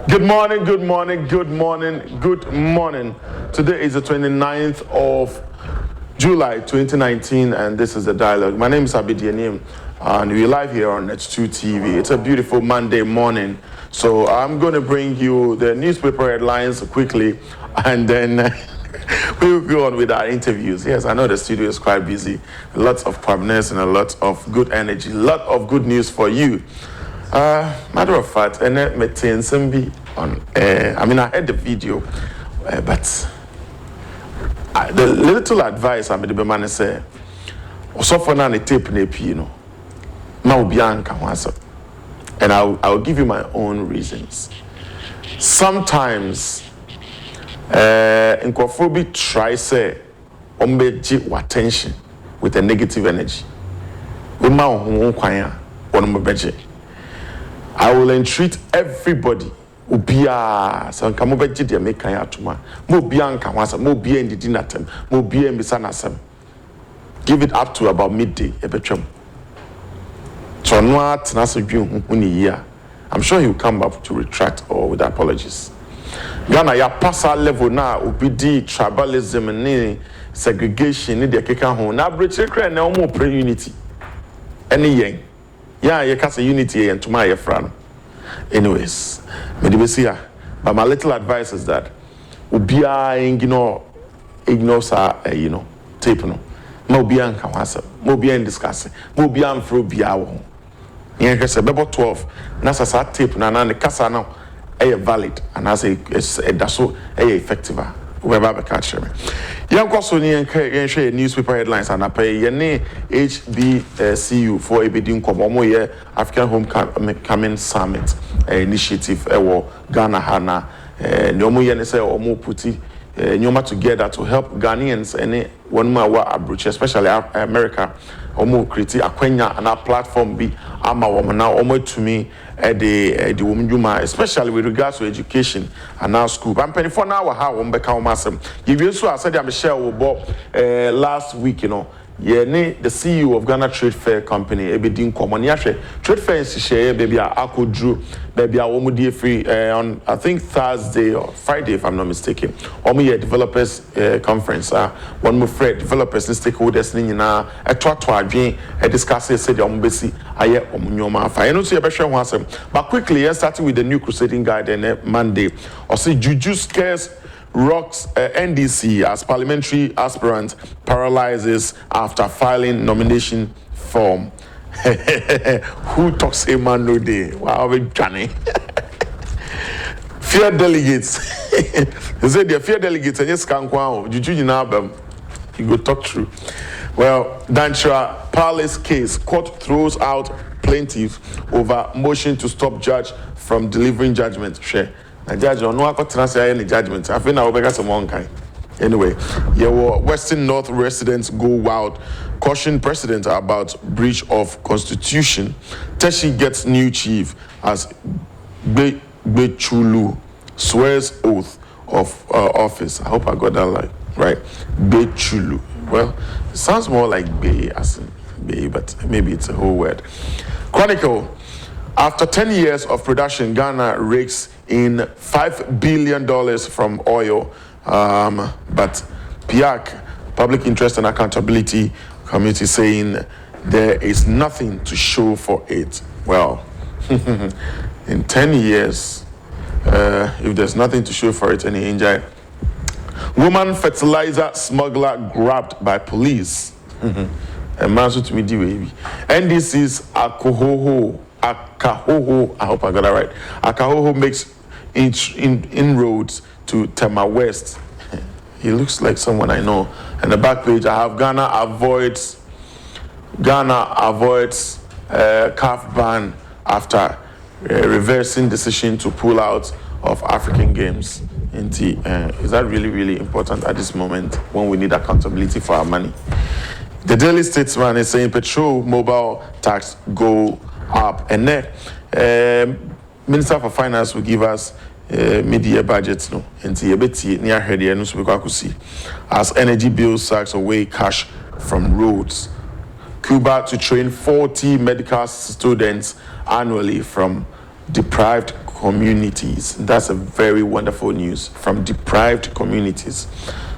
Good morning, good morning, good morning, good morning. Today is the 29th of July 2019, and this is the dialogue. My name is Abidianim, and we're live here on H2 TV. It's a beautiful Monday morning, so I'm going to bring you the newspaper headlines quickly, and then we'll go on with our interviews. Yes, I know the studio is quite busy. Lots of prominence and a lot of good energy, a lot of good news for you. Matter of fact, I heard the video, but the little advice I'm the man say, so for now, tape and I'll give you my own reasons. Sometimes, in Kwafobi try say, attention with a negative energy. I will entreat everybody. Ubia, so kamobeji de meka ya atuma. Mo bia nka hwasa, mo bia ndidi natem, mo bia mbisa nasem. Give it up to about midday ebetwam. So no atena so dwen hu ni ya. I'm sure he will come up to retract or with apologies. Ghana ya passa level na obidi tribalism ni segregation ni de keka ho. Na breche kra na omo pre unity. Any yen. Yeah, you can say unity and tomorrow your friend. Anyways, but my little advice is that ubia ignore tape no. Mo bia nka wasa, mo bia discuss, mo bia mfro bia wo. Yen kase bebo 12 na sa tape na ne kasa na valid and as a daso effective. Whoever catch me. Young Kosoni and share newspaper headlines and I pay Yene HBCU for a bidding Komoye African Homecoming Summit initiative Ghana Hana Nyomo Yenese or Mo Puti Nyoma together to help Ghanaians and one more approach, especially America. Omo kriti akwenya and our platform be ama woman now omo to me the woman juma, especially with regards to education and now school. I'm penny for now how beka omasem. You also said I'm Michelle last week, the CEO of Ghana Trade Fair Company, Ebedin Komoniashe. Trade Fair is share baby Ako Drew, baby Omo free on I think Thursday or Friday if I'm not mistaken. Omo developers conference. One more Fred developers and stakeholders na a discuss said the Ombesi aye omunyoma fa. You see a better one. But quickly, starting with the new crusading guide and Monday. Or see Juju scares rocks NDC as parliamentary aspirant paralyzes after filing nomination form. Who talks a man no day? Wow, Johnny. Fear delegates. They say the fear delegates and yes, can't go. Juju you go talk through. Well, Dantra Palace case court throws out plaintiff over motion to stop judge from delivering judgment. Share. A judge on no transfer any judgment. I think I will make some one kind. Anyway, Western North residents go wild. Caution president about breach of constitution. Teshi gets new chief as Bechulu swears oath of office. I hope I got that right. Bechulu. Well, it sounds more like Bay as in Bay, but maybe it's a whole word. Chronicle. After 10 years of production, Ghana rakes in $5 billion from oil. But PIAC, Public Interest and Accountability Committee, saying there is nothing to show for it. Well, in 10 years, if there's nothing to show for it, any injury. Woman fertilizer smuggler grabbed by police. A man to me NDC's Akahoho, I hope I got that right. Akahoho makes inroads to Tema West. He looks like someone I know. And the back page, I have Ghana avoids CAF ban after reversing decision to pull out of African Games. Is that really, really important at this moment when we need accountability for our money? The Daily Statesman is saying petrol mobile tax go up. And then Minister for Finance will give us mid-year budgets no near here no so we see as energy bills sucks away cash from roads. Cuba to train 40 medical students annually from deprived communities. That's a very wonderful news from deprived communities.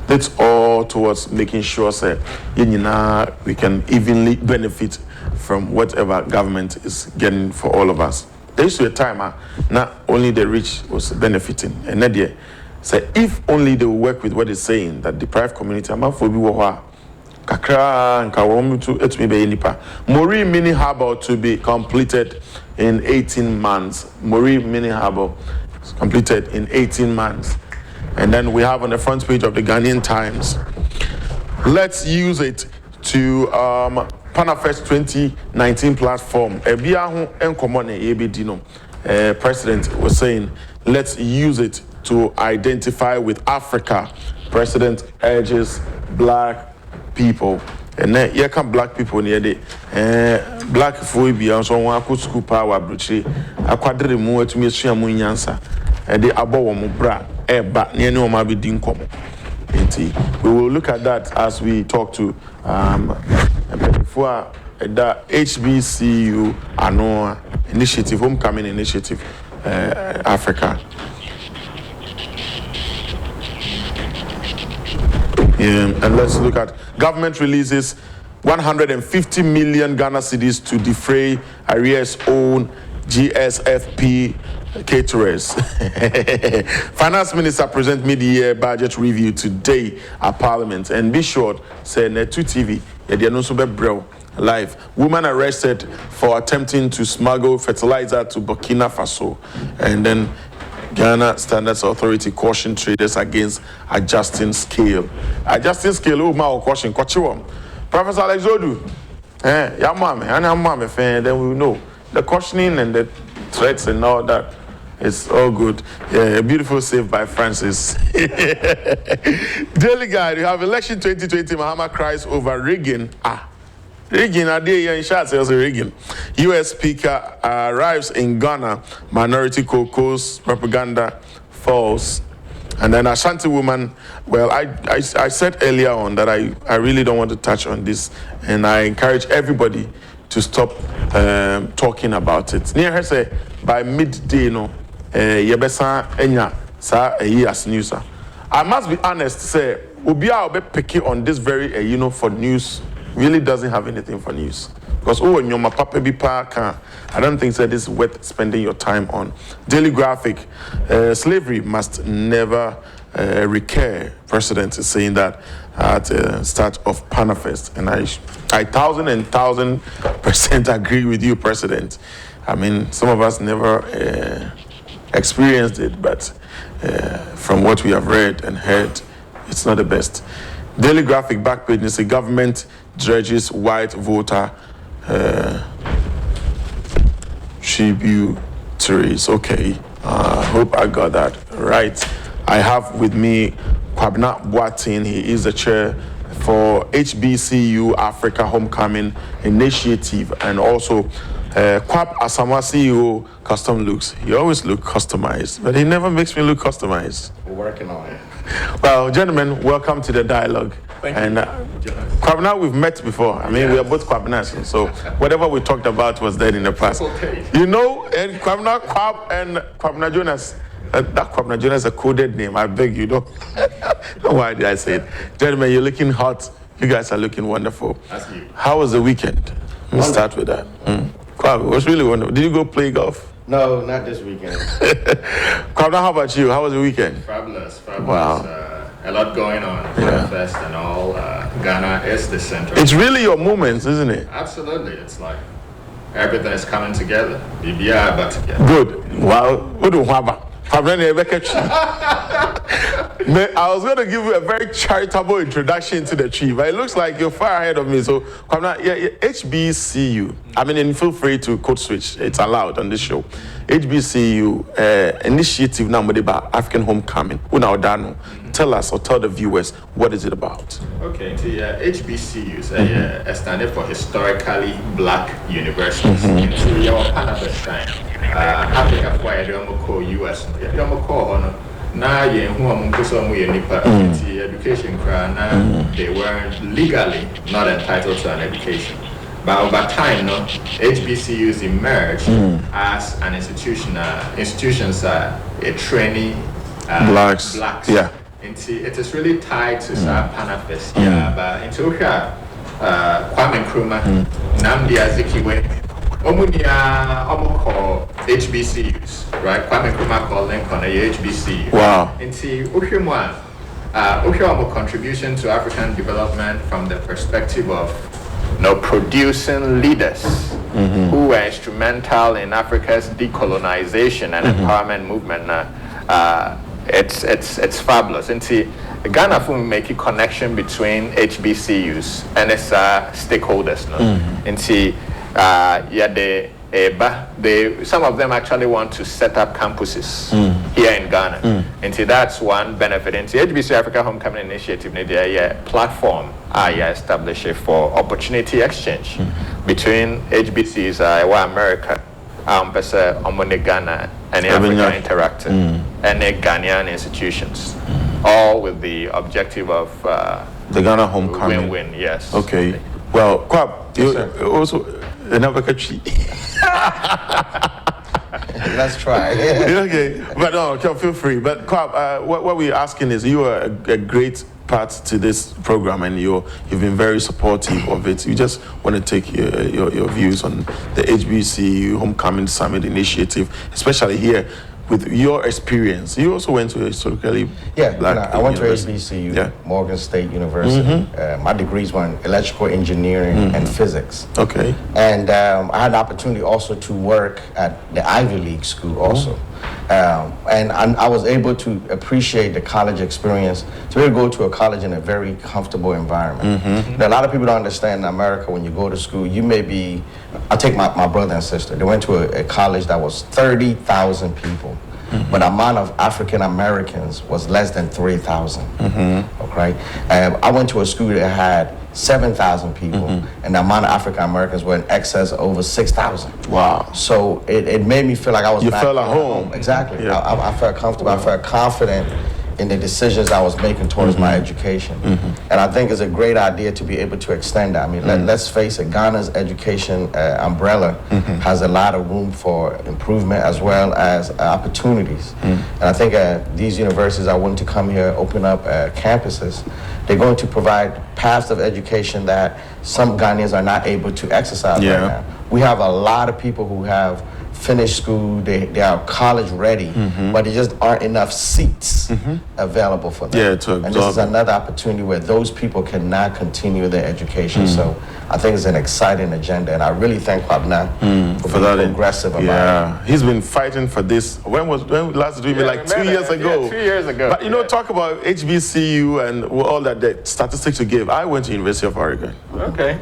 That's all towards making sure that we can evenly benefit from whatever government is getting for all of us. There used to be a time not only the rich was benefiting, and Nadia said if only they will work with what it's saying, that deprived community, I'm for kakra and kawomu to etumi nipa. Mori mini harbor to be completed in 18 months. Mori mini harbor completed in 18 months. And then we have on the front page of the Ghanaian Times, let's use it to Panafest 2019 platform. President was saying, let's use it to identify with Africa. President urges black people. And then you can black people near the black phobia, so one could school power, bruchy, a quadri more to me, Shamunyansa, and the abo bra, but near no mabi dinkom. We will look at that as we talk to before the HBCU Anoa initiative, homecoming initiative, Africa. And let's look at government releases 150 million Ghana cedis to defray arrears own GSFP caterers. Finance Minister present mid-year budget review today at Parliament, and be short said Netu TV live. Woman arrested for attempting to smuggle fertilizer to Burkina Faso, and then Ghana Standards Authority caution traders against adjusting scale. Adjusting scale, oh my caution, Professor Alex Odu, then we know the cautioning and the threats and all that. It's all good. Yeah, a beautiful save by Francis. Daily Guide, you have election 2020. Mahama cries over Reagan. Reagan, a day in shots, also Reagan. U.S. Speaker arrives in Ghana. Minority caucus propaganda false. And then Ashanti woman, well, I said earlier on that I really don't want to touch on this. And I encourage everybody to stop talking about it. Near her say, by midday, yebesa enya sa as news. I must be honest, say, Ubia be picky on this very, for news. Really doesn't have anything for news. Because my papa be I don't think that this is worth spending your time on. Daily Graphic, slavery must never recur. President is saying that at the start of Panafest, and I 1,000% agree with you, President. I mean, some of us never experienced it, but from what we have read and heard, it's not the best. Daily Graphic back page is a government dredges white voter tributaries. Okay, hope I got that right. I have with me Kwabena Boateng. He is the chair for HBCU Africa Homecoming Initiative, and also Kwab Asamoah CEO Custom Looks. He always look customized, but he never makes me look customized. We're working on it. Well, gentlemen, welcome to the dialogue. Thank you. And Kwabena, we've met before. I mean, we are both Kwabenas, so whatever we talked about was there in the past. Okay. You know, and Kwabena, Kwab, and Kwabena Jonas. That Kwabena Jonas is a coded name. I beg you, don't. Why did I say it? Gentlemen, you're looking hot. You guys are looking wonderful. That's you. How was the weekend? Let's start with that. Kwab, it was really wonderful. Did you go play golf? No, not this weekend. Kwabena, how about you? How was the weekend? Fabulous. Wow. A lot going on. Fest and all. Ghana is the center. It's really your moments, isn't it? Absolutely. It's like everything is coming together. BBI, but together. Good. Wow. I was going to give you a very charitable introduction to the chief, but it looks like you're far ahead of me. So, HBCU, I mean, feel free to code switch. It's allowed on this show. HBCU initiative now about African Homecoming. Tell us or tell the viewers, what is it about? Okay, so HBCUs standing for Historically Black Universities. So your Panafest time, Africa for US, now education they weren't legally not entitled to an education. But over time, no, HBCUs emerged as an institutions a training blacks. Yeah. It is really tied to Panafest. Yeah, but into Kwame Nkrumah, Nnamdi Azikiwe, call HBCUs, right? Kwame Nkrumah called Lincoln a HBCU. Wow. Into contribution to African development from the perspective of producing leaders who were instrumental in Africa's decolonization and empowerment movement. It's fabulous. Into Ghana will make a connection between HBCUs and its stakeholders. Into some of them actually want to set up campuses here in Ghana. And that's one benefit. And HBC Africa Homecoming Initiative need a platform established for opportunity exchange between HBCs America, Ghana, and Africa interacting, and the Ghanaian institutions, all with the objective of the Ghana Homecoming. Win-win, yes. Okay. Well, Kwab, you also another country. Let's try. Okay, but no, feel free. But Kwab, what we're asking is, you are a great part to this program, and you've been very supportive of it. You just want to take your views on the HBCU Homecoming Summit initiative, especially here. With your experience, you also went to a historically black I went to HBCU, Morgan State University. My degrees were in electrical engineering and physics. Okay. And I had the opportunity also to work at the Ivy League school also. And I was able to appreciate the college experience, to really go to a college in a very comfortable environment. Now, a lot of people don't understand in America, when you go to school, you may be, I take my brother and sister, they went to a college that was 30,000 people. But the amount of African Americans was less than 3,000. Okay, I went to a school that had 7,000 people, and the amount of African Americans were in excess of over 6,000. Wow! So it made me feel like I was. You back felt at home. Exactly. Yeah. I felt comfortable. I felt confident in the decisions I was making towards my education. And I think it's a great idea to be able to extend that. I mean, let's face it, Ghana's education umbrella has a lot of room for improvement as well as opportunities. And I think these universities are willing to come here, open up campuses. They're going to provide paths of education that some Ghanaians are not able to exercise right now. We have a lot of people who have finished school, they are college ready, but there just aren't enough seats available for them. And this is another opportunity where those people cannot continue their education. So I think it's an exciting agenda, and I really thank Kwabena for being progressive about it. He's been fighting for this. When last did we like 2 years ago? Yeah, 2 years ago. But talk about HBCU and all that the statistics you gave. I went to University of Oregon. Okay.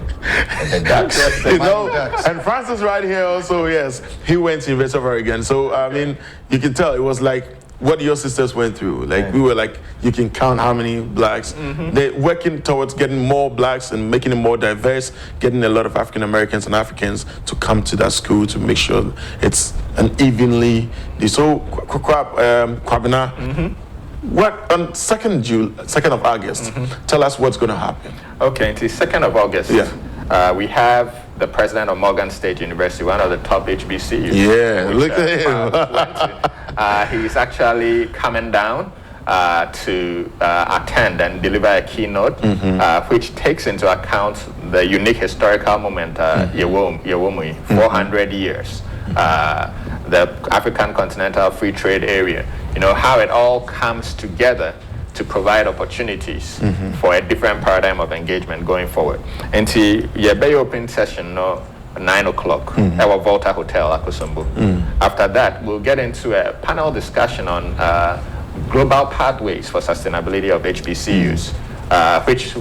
The Ducks. And Francis right here also, yes, he went to University of Oregon. So I mean, you can tell it was like what your sisters went through. Like we were like, you can count how many blacks. They're working towards getting more blacks and making it more diverse, getting a lot of African Americans and Africans to come to that school to make sure it's an evenly. So Kwabena, what on 2nd of August? Tell us what's going to happen. Okay, until 2nd of August. We have the president of Morgan State University, one of the top HBCUs. Yeah, look at him. He's actually coming down to attend and deliver a keynote, which takes into account the unique historical moment, Yewomui, 400 years, the African Continental Free Trade Area. How it all comes together to provide opportunities for a different paradigm of engagement going forward. And to your open session, 9 o'clock at our Volta Hotel, Akosombo. After that, we'll get into a panel discussion on global pathways for sustainability of HBCUs, which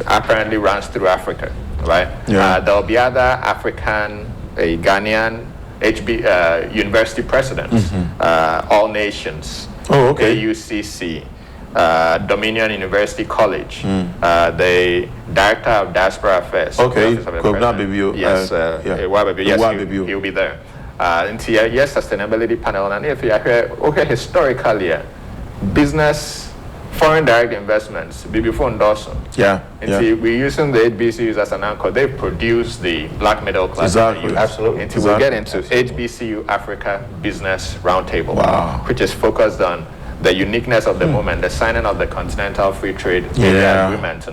apparently runs through Africa, right? There'll be other African, Ghanaian university presidents, all nations, AUCC, Dominion University College, the Director of Diaspora Affairs. Yes, he'll be there. Sustainability panel, and if you are here, historically, business foreign direct investments, before endorsement. Yeah. And see, we're using the HBCUs as an anchor. They produce the black middle class. Exactly. Absolutely. Until we get into HBCU Africa Business Roundtable, which is focused on the uniqueness of the moment, the signing of the Continental Free Trade Area Agreement.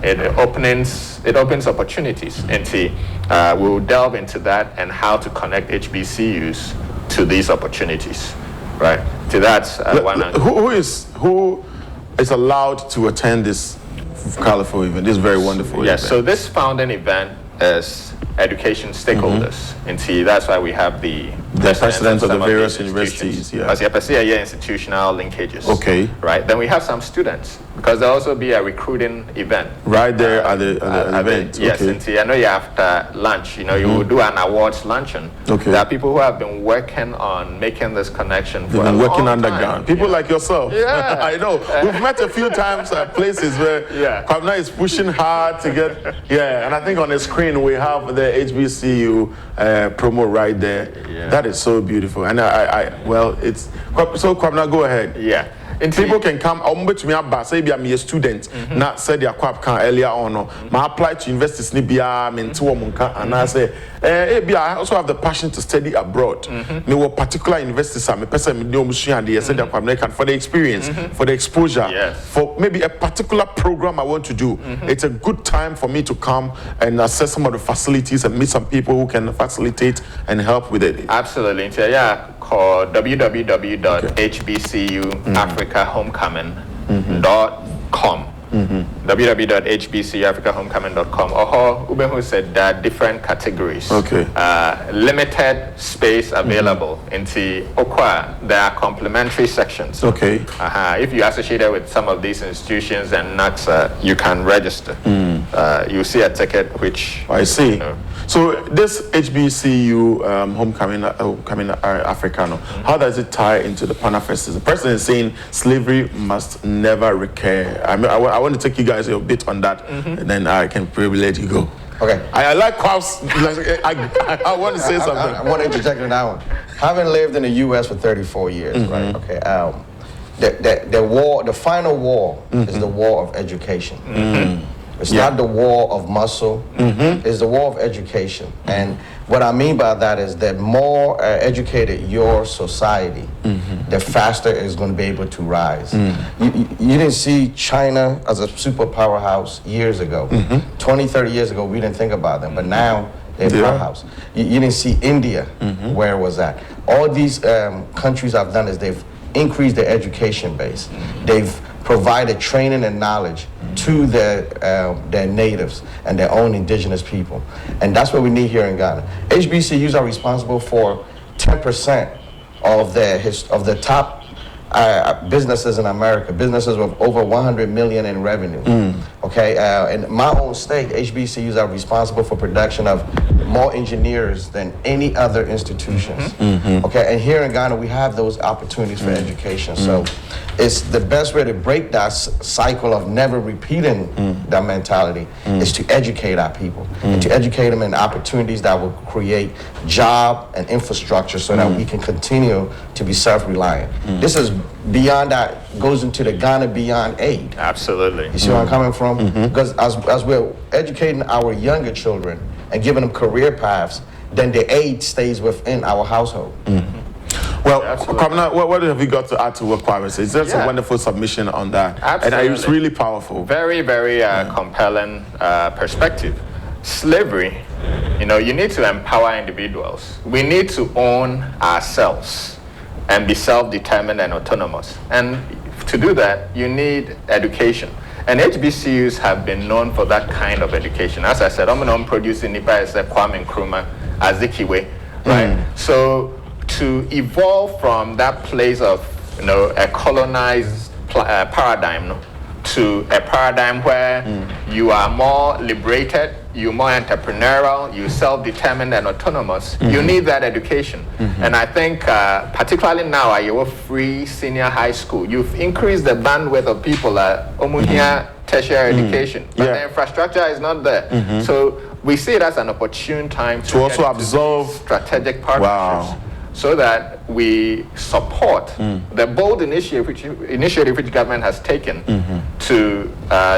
It opens opportunities. And see, we'll delve into that and how to connect HBCUs to these opportunities. Right. So that's one. Who is allowed to attend this colorful event? This very wonderful event. Yes. So this founding event is education stakeholders, and see that's why we have the presidents of the some various these universities. As you see, institutional linkages. Okay. Right. Then we have some students because there'll also be a recruiting event. Right there at the event. Yes. Okay. And see, I know you after lunch, you will do an awards luncheon. Okay. There are people who have been working on making this connection for They've been working long underground. time. People like yourself. Yeah. I know. We've met a few times at places where Kwabena is pushing hard to get. Yeah. And I think on the screen we have the HBCU promo right there. Yeah. That is so beautiful. And it's so Kwabena, go ahead. Yeah. And people can come. I'm a student. Not said their Kwab can earlier on. I apply to universities. And I say, I also have the passion to study abroad. Me were particular universities. I'm a person for the experience, for the exposure, for maybe a particular program I want to do. It's a good time for me to come and assess some of the facilities and meet some people who can facilitate and help with it. Absolutely. Yeah, call www.hbcufricahomecoming.com. www.hbcufricahomecoming.com. Or who said there are different categories. Limited space available. Into Okwa, there are complementary sections. If you're associated with some of these institutions and NACSA, you can register. You see a ticket which I see. So this HBCU homecoming Africano, how does it tie into the Panafest? The president is saying slavery must never recur. I want to take you guys a bit on that, and then I can probably let you go. Okay. I like Kwab's. I want to say something. I want to interject on that one. Having lived in the U.S. for 34 years, right? Okay. The final war is the war of education. It's not the war of muscle. It's the war of education. And what I mean by that is that more educated your society, the faster it's going to be able to rise. You didn't see China as a super powerhouse years ago. 20, 30 years ago, we didn't think about them. But now they're a powerhouse. You didn't see India where it was at. All these countries have done is they've increased their education base. They've provided training and knowledge to their natives and their own indigenous people. And that's what we need here in Ghana. HBCUs are responsible for 10% of the top businesses in America, businesses with over 100 million in revenue. In my own state, HBCUs are responsible for production of more engineers than any other institutions. And here in Ghana, we have those opportunities for education. So it's the best way to break that cycle of never repeating that mentality is to educate our people and to educate them in opportunities that will create job and infrastructure so that we can continue to be self-reliant. This is beyond that, goes into the Ghana Beyond Aid. Absolutely. You see where I'm coming from? Because as we're educating our younger children and giving them career paths, then the aid stays within our household. Well, Kwabena, what have you got to add to what Kwame says? That's a wonderful submission on that. Absolutely. And it's really powerful. Very, very compelling perspective. Slavery, you need to empower individuals. We need to own ourselves and be self-determined and autonomous. And to do that, you need education. And HBCUs have been known for that kind of education. As I said, I'm producing Nipa as a Kwame Nkrumah, Azikiwe, right? So to evolve from that place of, a colonized paradigm to a paradigm where you are more liberated, you're more entrepreneurial, you're self-determined and autonomous, you need that education. And I think particularly now at your free senior high school, you've increased the bandwidth of people at Omuhia tertiary education, but the infrastructure is not there. So we see it as an opportune time to also absorb strategic partnerships so that we support the bold initiative which government has taken to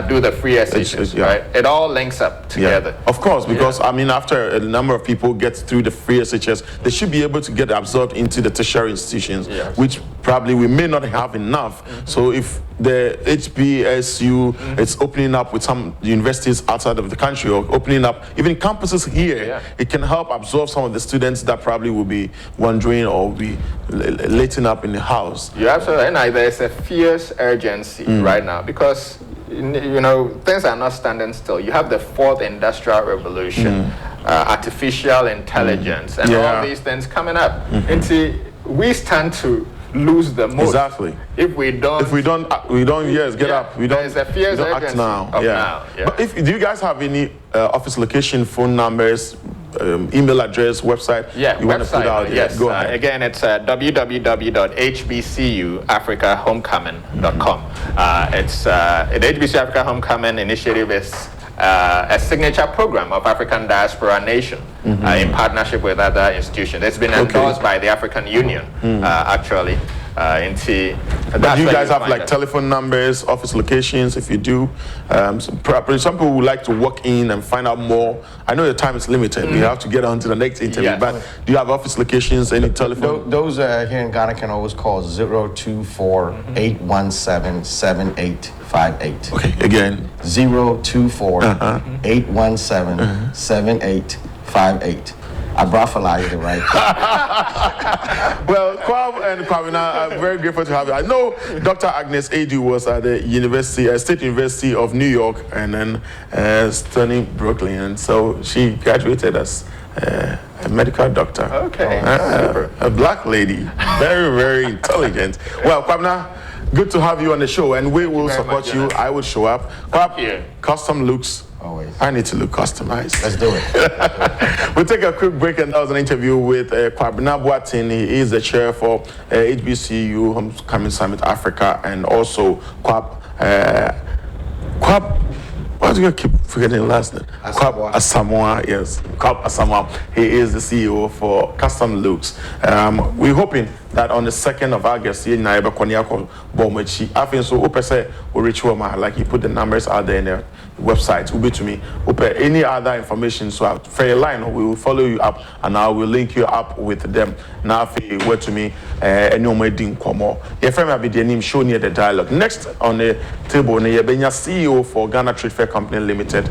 do the free SHs, right? It all links up together. Yeah. Of course, because I mean, after a number of people get through the free SHS, they should be able to get absorbed into the tertiary institutions, which probably we may not have enough. So if the HBCU is opening up with some universities outside of the country, or opening up even campuses here, it can help absorb some of the students that probably will be wandering or be letting up in the house. You're absolutely right. And there's a fierce urgency right now because things are not standing still. You have the fourth industrial revolution, artificial intelligence, and all these things coming up. And see, we stand to lose the most. Exactly. If we don't, get up. We don't act now. But do you guys have any office location, phone numbers, email address, website? You want to put out there? Yes. Go ahead. Again, it's www.hbcufricahomecoming.com. It's the HBCU Africa Homecoming Initiative is a signature program of African Diaspora Nation in partnership with other institutions. It's been endorsed by the African Union, actually. But do you guys have like telephone numbers, office locations? If you do, some people would like to walk in and find out more. I know your time is limited. We have to get on to the next interview. But do you have office locations? Any telephone? Those here in Ghana can always call 024-817-7858. Okay, again. 024-817-7858. I brought for life the right. Well, Kwab and Kwabena, I'm very grateful to have you. I know Dr. Agnes Edu was at the State University of New York and then Stony Brooklyn, and so she graduated as a medical doctor. Okay, a black lady, very, very intelligent. Well, Kwabena, good to have you on the show, and we will support you. I will show up. Kwab, custom looks. Always. I need to look customized. Let's do it. We'll take a quick break, and that was an interview with Kwabena Boateng. He is the chair for HBCU Homecoming Summit Africa, and also Kwab. Why do you keep forgetting the last name? Kwab Asamoah, yes. Kwab Asamoah. He is the CEO for Custom Looks. We're hoping that on the 2nd of August, like you put the numbers out there in there. Website will be to me. Any other information, so for a line, we will follow you up and I will link you up with them. Now, if you were to me, any more ding komo. Your friend will be the name show near the dialogue. Next on the table, Benya CEO for Ghana Trade Fair Company Limited,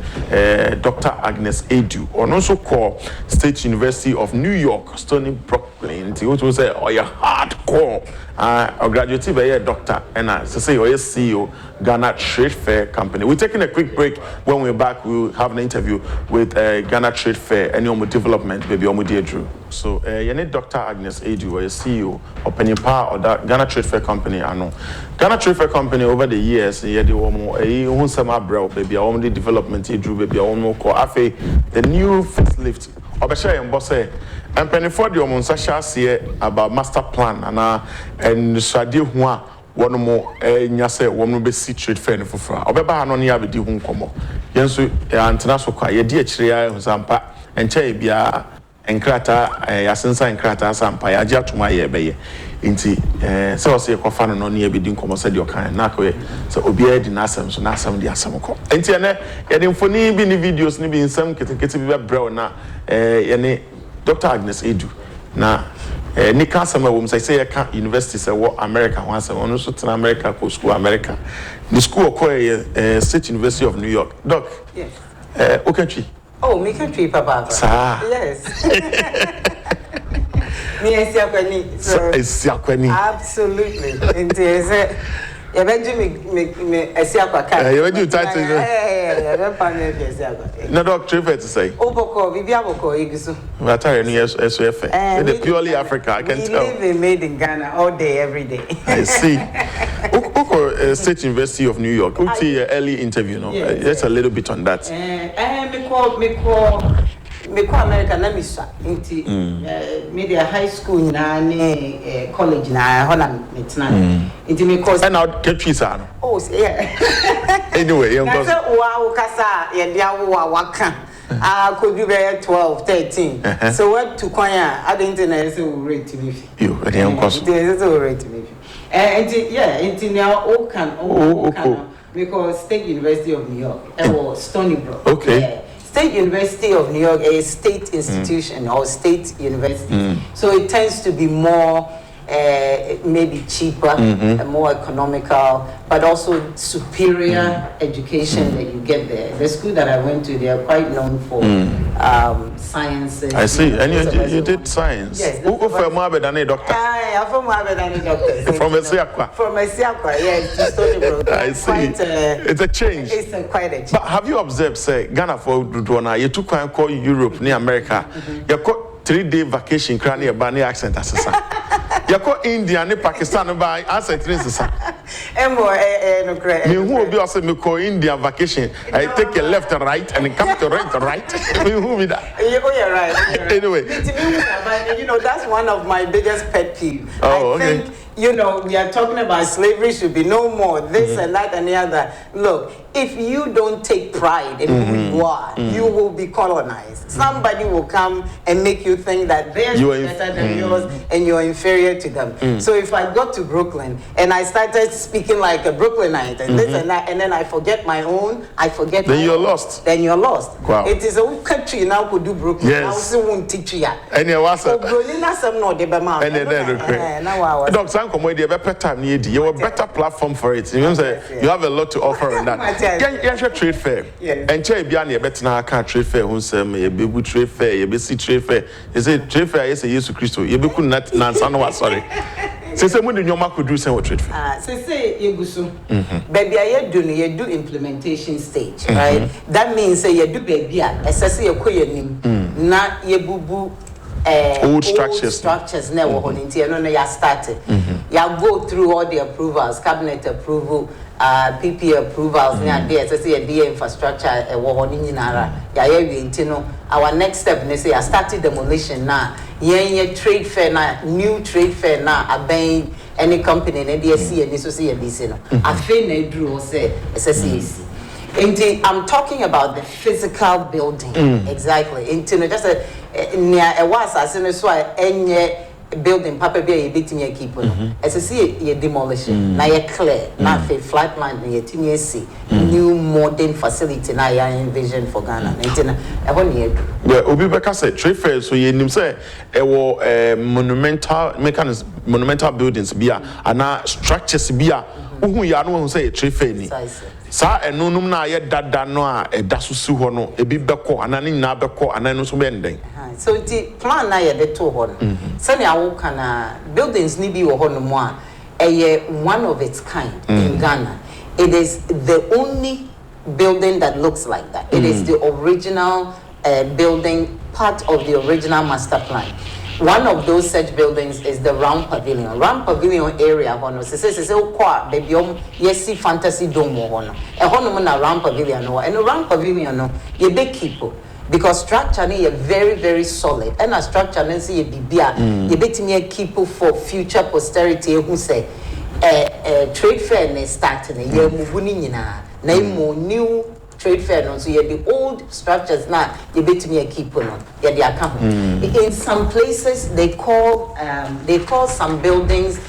Dr. Agnes Edu, and also call State University of New York, Stony Brooklyn. It will say, oh, you're hardcore. A graduate by doctor, and I say, oh, yes, CEO, Ghana Trade Fair Company. We're taking a quick break. When we're back, we'll have an interview with Ghana Trade Fair and Yomu Development, baby Yomu Drew. So, you need Dr. Agnes Edu, or CEO of Penipa or that Ghana Trade Fair Company. I know Ghana Trade Fair Company over the years, the baby, Yomu Development, Drew, baby, Yomu Ko Afe, the new facelift. Obesha and Bosse. And Pennyford, your Monsasha say about master plan and Sadi Hua, one more, Yase, one be see trade fair for Fra. Obeba no near the Hun Como. Yensu, Antenaso, a dear Tria, Zampa, and Chabia, and Krata, Yasensa and Krata, Sampa, Aja to my bay. Inti, so say a cofan no near bidding como said your kind, Nakwe, so Obia dinasam, so now some dear Samoko. And Tiana, and in Foni being videos, maybe in some kitty brown, Dr. Agnes Edu. Now, Nika Summer Womes, I say I can't university say what America once I want to America go school America. The school of State University of New York. Doc. Yes. Country. Oh, me country, Papa. Yes. Absolutely. No, doctor, to say. Purely Africa, I can tell. Live made in Ghana all day, every day. I see. State University of New York. We'll see your early interview. No, just a little bit on that. Me call America na misa inti media high school na ne college na hola metna inti me call and out countries oh yeah anyway na say wa kasa ye dia wo waka I could be very 12, 13. So what to choir? I didn't know it's rate to me. You, I didn't cost. It's rate to me. And yeah, it's now Okan because State University of New York or Stony Brook. Okay. Yeah. State University of New York is a state institution or state university. So it tends to be more maybe cheaper and more economical, but also superior education that you get there. The school that I went to, they are quite known for sciences. I see. And you did science? Yes. Who for Mohammed and a doctor? I'm from Mohammed and a doctor. From Esiakwa? From Esiakwa, yes. I see. It's a change. It's quite a change. But have you observed, say, Ghana for Dudwana, you took one call Europe, near America, you got 3-day vacation, cranny a bunny accent assassin. You got India and Pakistan by accent. No credit. Me who will be also me call India vacation. I take a left and right and come to right. Me who be that? You're right. Anyway. You know, that's one of my biggest pet peeves. Oh, I think, you know, we are talking about slavery should be no more, this and that and the other. Look, if you don't take pride in who you are, you will be colonized. Somebody will come and make you think that theirs is better than yours and you're inferior to them. So if I got to Brooklyn and I started speaking like a Brooklynite and this and that, and then I forget my own, Then you're lost. Then you're lost. Wow. It is a country now could do Brooklyn. Yes. I also won't teach you. And you was Now, Come with the better time need you have a better platform for it. You know, you have a lot to offer on that. Yes, trade fair. And Chay Biani better now can't trade fair. Who say me a baby trade fair, a BC trade fair. You say trade fair is a Jesus Christ. You be could not answer. Sorry. Say when your mark could do some trade fair. Say Yegusu. Baby, I do implementation stage, right? That means say you do baby. Assessing your queer na yebubu. Old structures never started. You go through all the approvals, cabinet approval, PP approvals, DSSA infrastructure, our next step, they say I started demolition now. Trade fair now, new trade fair now, obeying any company in DSC and this. I feel drew say SSC. I'm talking about the physical building. Exactly. Just near a was as soon as any building papa be a bit near keep on. As I see you demolition, now you're clear, now for flat land near TNC, new modern facility now you envision for Ghana. Well, Obibeka said trade fair, so you say monumental mechanism, monumental buildings be and structures be who you know say trade fair. Sa enunum na ye dada no a edaso si ho no ebi beko anani nyina beko anani so be ndeng. So the plan na ye de to ho no. Say na wo kana buildings ni bi wo ho no mo a one of its kind in Ghana. It is the only building that looks like that. It is the original building, part of the original master plan. One of those such buildings is the Round Pavilion. Round Pavilion area, baby, yes, fantasy dome, na Round Pavilion, and the Round Pavilion, you big people. Because structure is very, very solid. And a structure is a bibia, you bet me keep for future posterity who say trade fair is starting, you're moving na new trade fair no so you the old structures now you bet me a keep on the account. In some places they call some buildings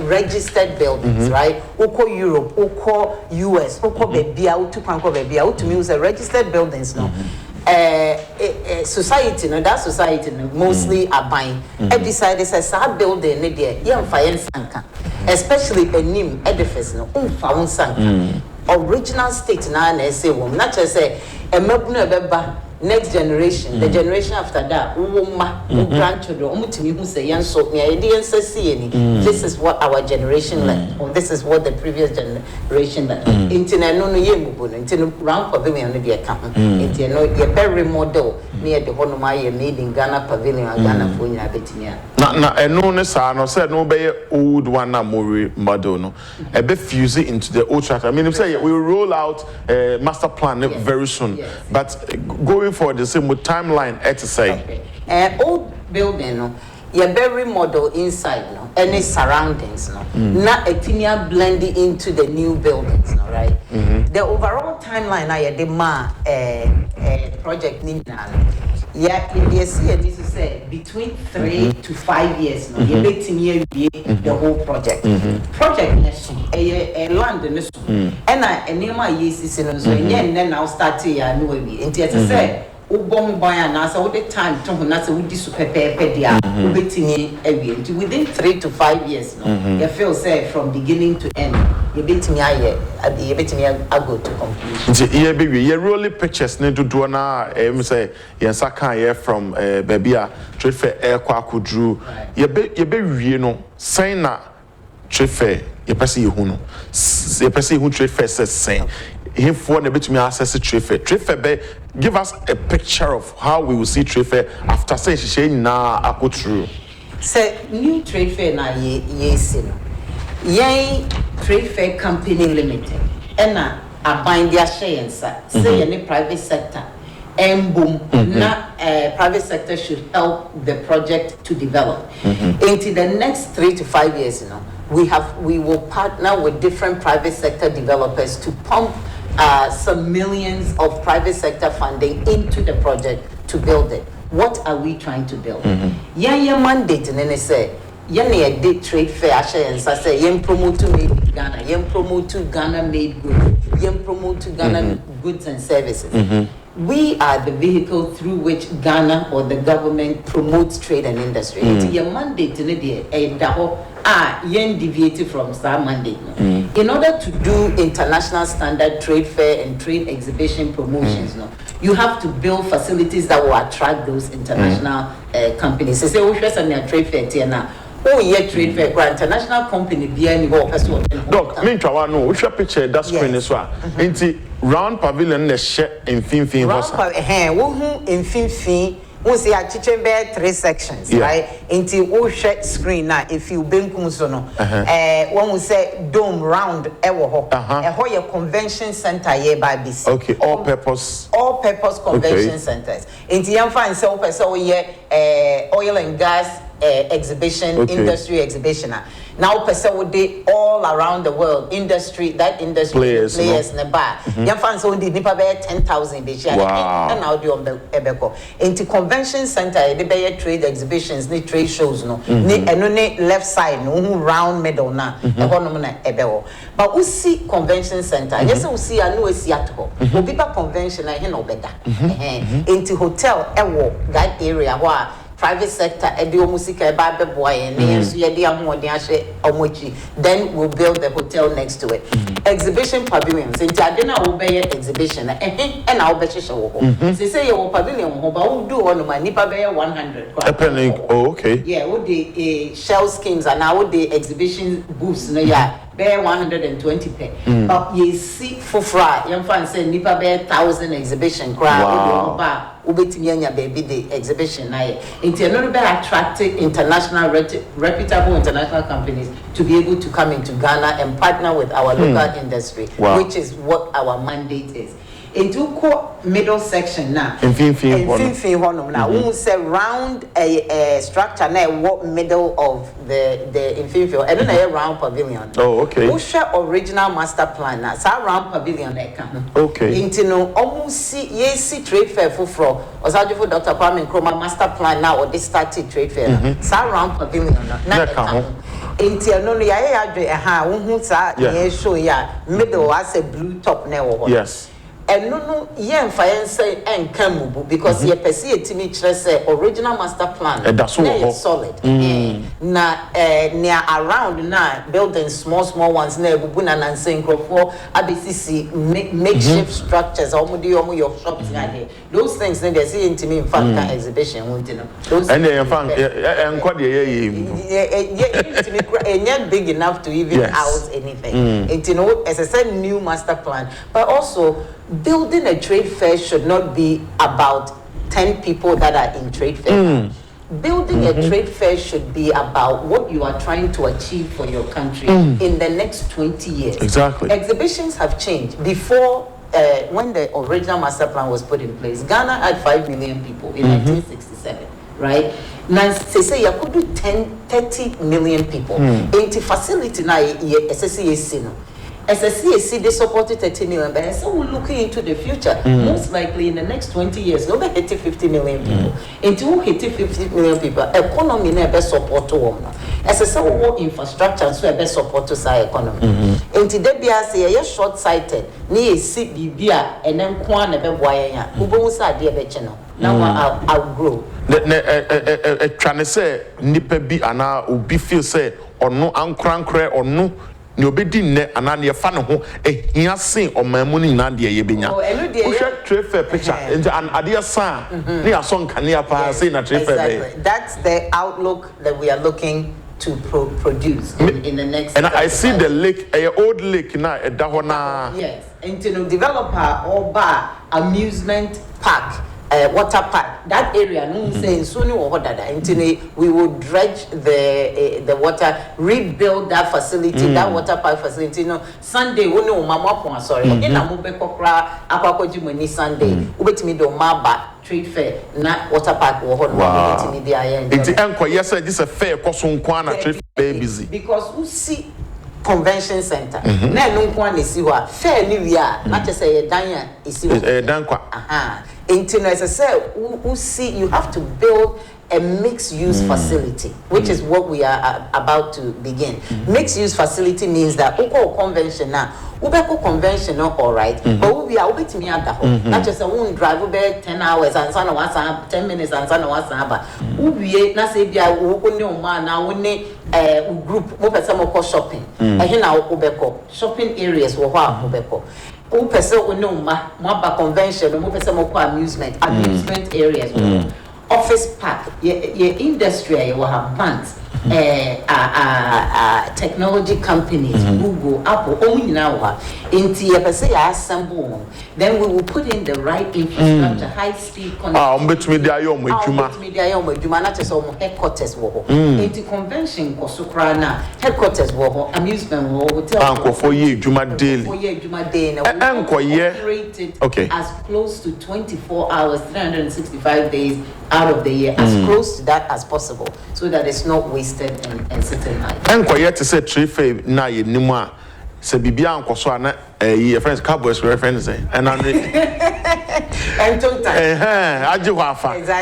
registered buildings, right? Oko Europe, Oko US, Oko Bebia, Utupanko Bebia, Utumi was a registered buildings no. Society, no, that society no, mostly are buying. Decided says our building there, young fire sanka, especially a nim edifice no, found sanka. Original state na say woman not just say a mebuna next generation, the generation after that, grandchildren, who say young so this is what our generation learned, or this is what the previous generation learned. Internet no internet round pavilion no be account. Internet you very model near the Honoma made in Ghana pavilion and Ghana for you betinia. Na eno ne sa no said no be old one na more model no. A bit fuse it into the old structure. I mean, say we will roll out a master plan very soon, but going for the same timeline to say old building no you very model inside no any surroundings no na etinia blending into the new buildings no right the overall timeline na the project ni na. Yeah, they see and this is say between 3 to 5 years no. You bet me the whole project. Project neso a land neso. And I enema yesis no so and then now start ya no we. And it say ubon buy na say all the time to na say we di super pepe dia ubetimi ewie. Within 3 to 5 years no. You feel say from beginning to end. You bet me I go to conclusion. Yeah, baby, you really pictures need to do na say yes I can from baby trade fair air kwaku drew. You be you know saying na trade fair you person you no you person who trade fair says saying him for a bit me access trade fair be give us a picture of how we will see trade fair after saying she na ako true. Say new trade fair na yes no. Yay Trade Fair Company Limited. Ena abind their shares. Say any private sector. And boom, private sector should help the project to develop. Into the next 3 to 5 years, you know, we will partner with different private sector developers to pump some millions of private sector funding into the project to build it. What are we trying to build? Yeah, mandate and then they say. Yene did trade fair and say yen promote to made Ghana, yen promote to Ghana made goods, yen promote to Ghana goods and services. We are the vehicle through which Ghana or the government promotes trade and industry. It's your mandate in the yen deviated from star mandate. In order to do international standard trade fair and trade exhibition promotions, you have to build facilities that will attract those international companies. They say, oh, here's a trade fair now. Oh, yeah, trade fair, international company, behind the Doc, me try no. Which picture that screen is what? Into round pavilion, the shed in fin. Round pavilion, who in fin. We see a kitchen bed 3 sections, right? Into all shed screen now. If you been kumsono, one will say dome round ewo ho. Your convention center here by BC. Okay, all purpose convention centers. Into young fans so oil and gas exhibition, industry exhibition. Now, person would be all around the world. Industry players in the bar. Young fans only nipa be 10,000 this year. Wow. And now do on the Ebeko. Into convention center, they be trade exhibitions, ni trade shows no. Ni left side no round middle na. Ebeko. But we see convention center. Yes, we see a new Seattle. Obipa convention I no better. Into hotel ewo that area where private sector then we'll build the hotel next to it. Exhibition pavilions in Tadina will be exhibition and I'll bet you they say your pavilion but we'll do on my nipa 100 okay, yeah, would the shell schemes and now the exhibition booths no yeah bear 120 pay. But you see for fry young fans say nipa bear 1,000 exhibition crowd ubetimianya baby the exhibition na into another be attracting international reputable international companies to be able to come into Ghana and partner with our local industry, which is what our mandate is. Into middle section now. In now, we say round a structure now what middle of the inferior. I don't know round pavilion. Oh, okay. We share original master plan now. So round pavilion that come. Okay. Into no almost see trade fair for Osajo for Dr. Kwame Nkrumah master plan now or this started trade fair. So round pavilion now. Into no show ya middle as a blue top now. Yes. And no, yeah, fire say and Kamubu because ye perceive to me say original master plan. That's solid. Na near around na building small ones near Bubuna and Saint for ABCC makeshift structures, almost your shops here. Those things they see into me in fact exhibition won't you know. Those and they found and quite yeah, big enough to even house anything. It you know, as I said, new master plan, but also building a trade fair should not be about 10 people that are in trade fair. Building a trade fair should be about what you are trying to achieve for your country in the next 20 years. Exactly. Exhibitions have changed. Before, when the original master plan was put in place, Ghana had 5 million people in 1967, right? Now, they say you could do 30 million people. 80 facility now, SSCAC, SSC they supported 30 million, but so we're looking into the future. Most likely in the next 20 years, nobody hitting 50 million people. Until hitting 50 million people, economy never support to them. SSC will infrastructure so a best support to our economy. Until they be say short-sighted, near CBBA and then Kwan never wire. Who won't say dear channel. Now I'll grow. Trying to say nipa bi ana obi feel say or no ankrankre or no ni obedi ne ana ne fa ne ho ehia sen o mamu ni na de ye benya o hwe trade fair picture and ade san ne aso nkane apa say na trade fair. That's the outlook that we are looking to produce in the next. And I see the lake, a old lake na edahona. Yes, and to developer or bar amusement park. Water park, that area, no say soon or we will dredge the water, rebuild that facility, that water park facility. No Sunday, we know mama sorry. In a mobekokra, aquacoji Sunday, ubet me do maba trade fair, not water park or wow. It's uncle, yes, sir, this is a fair costume kwana trade fair busy. Because we see convention center. Na no kwan is you fair new year, not just say danya is you. As I said, we see you have to build a mixed-use facility, which is what we are about to begin. Mixed-use facility means that uko convention now, ubeko conventional, all right, but we are to me at the home. Not just a one drive over 10 hours and son of 10 minutes and son of what's about. Ubi, na say be a woman now when group move some of shopping. I hear now ubeko shopping areas were ubeko. Who person will know my convention, or person more amusement areas, office park, your industry, you will have banks, technology companies, Google, Apple, only now. Into your assemble, then we will put in the right infrastructure, high speed connectivity. Headquarters into convention, Kosukrana, headquarters amusement hotel. For ye, Juma Day. Okay. As close to 24 hours, 365 days out of the year, as close to that as possible, so that it's not wasted and sitting high. And quiet to say trade fair na ye nima se bibia nkoso ana your friends cowboys reference and and exactly.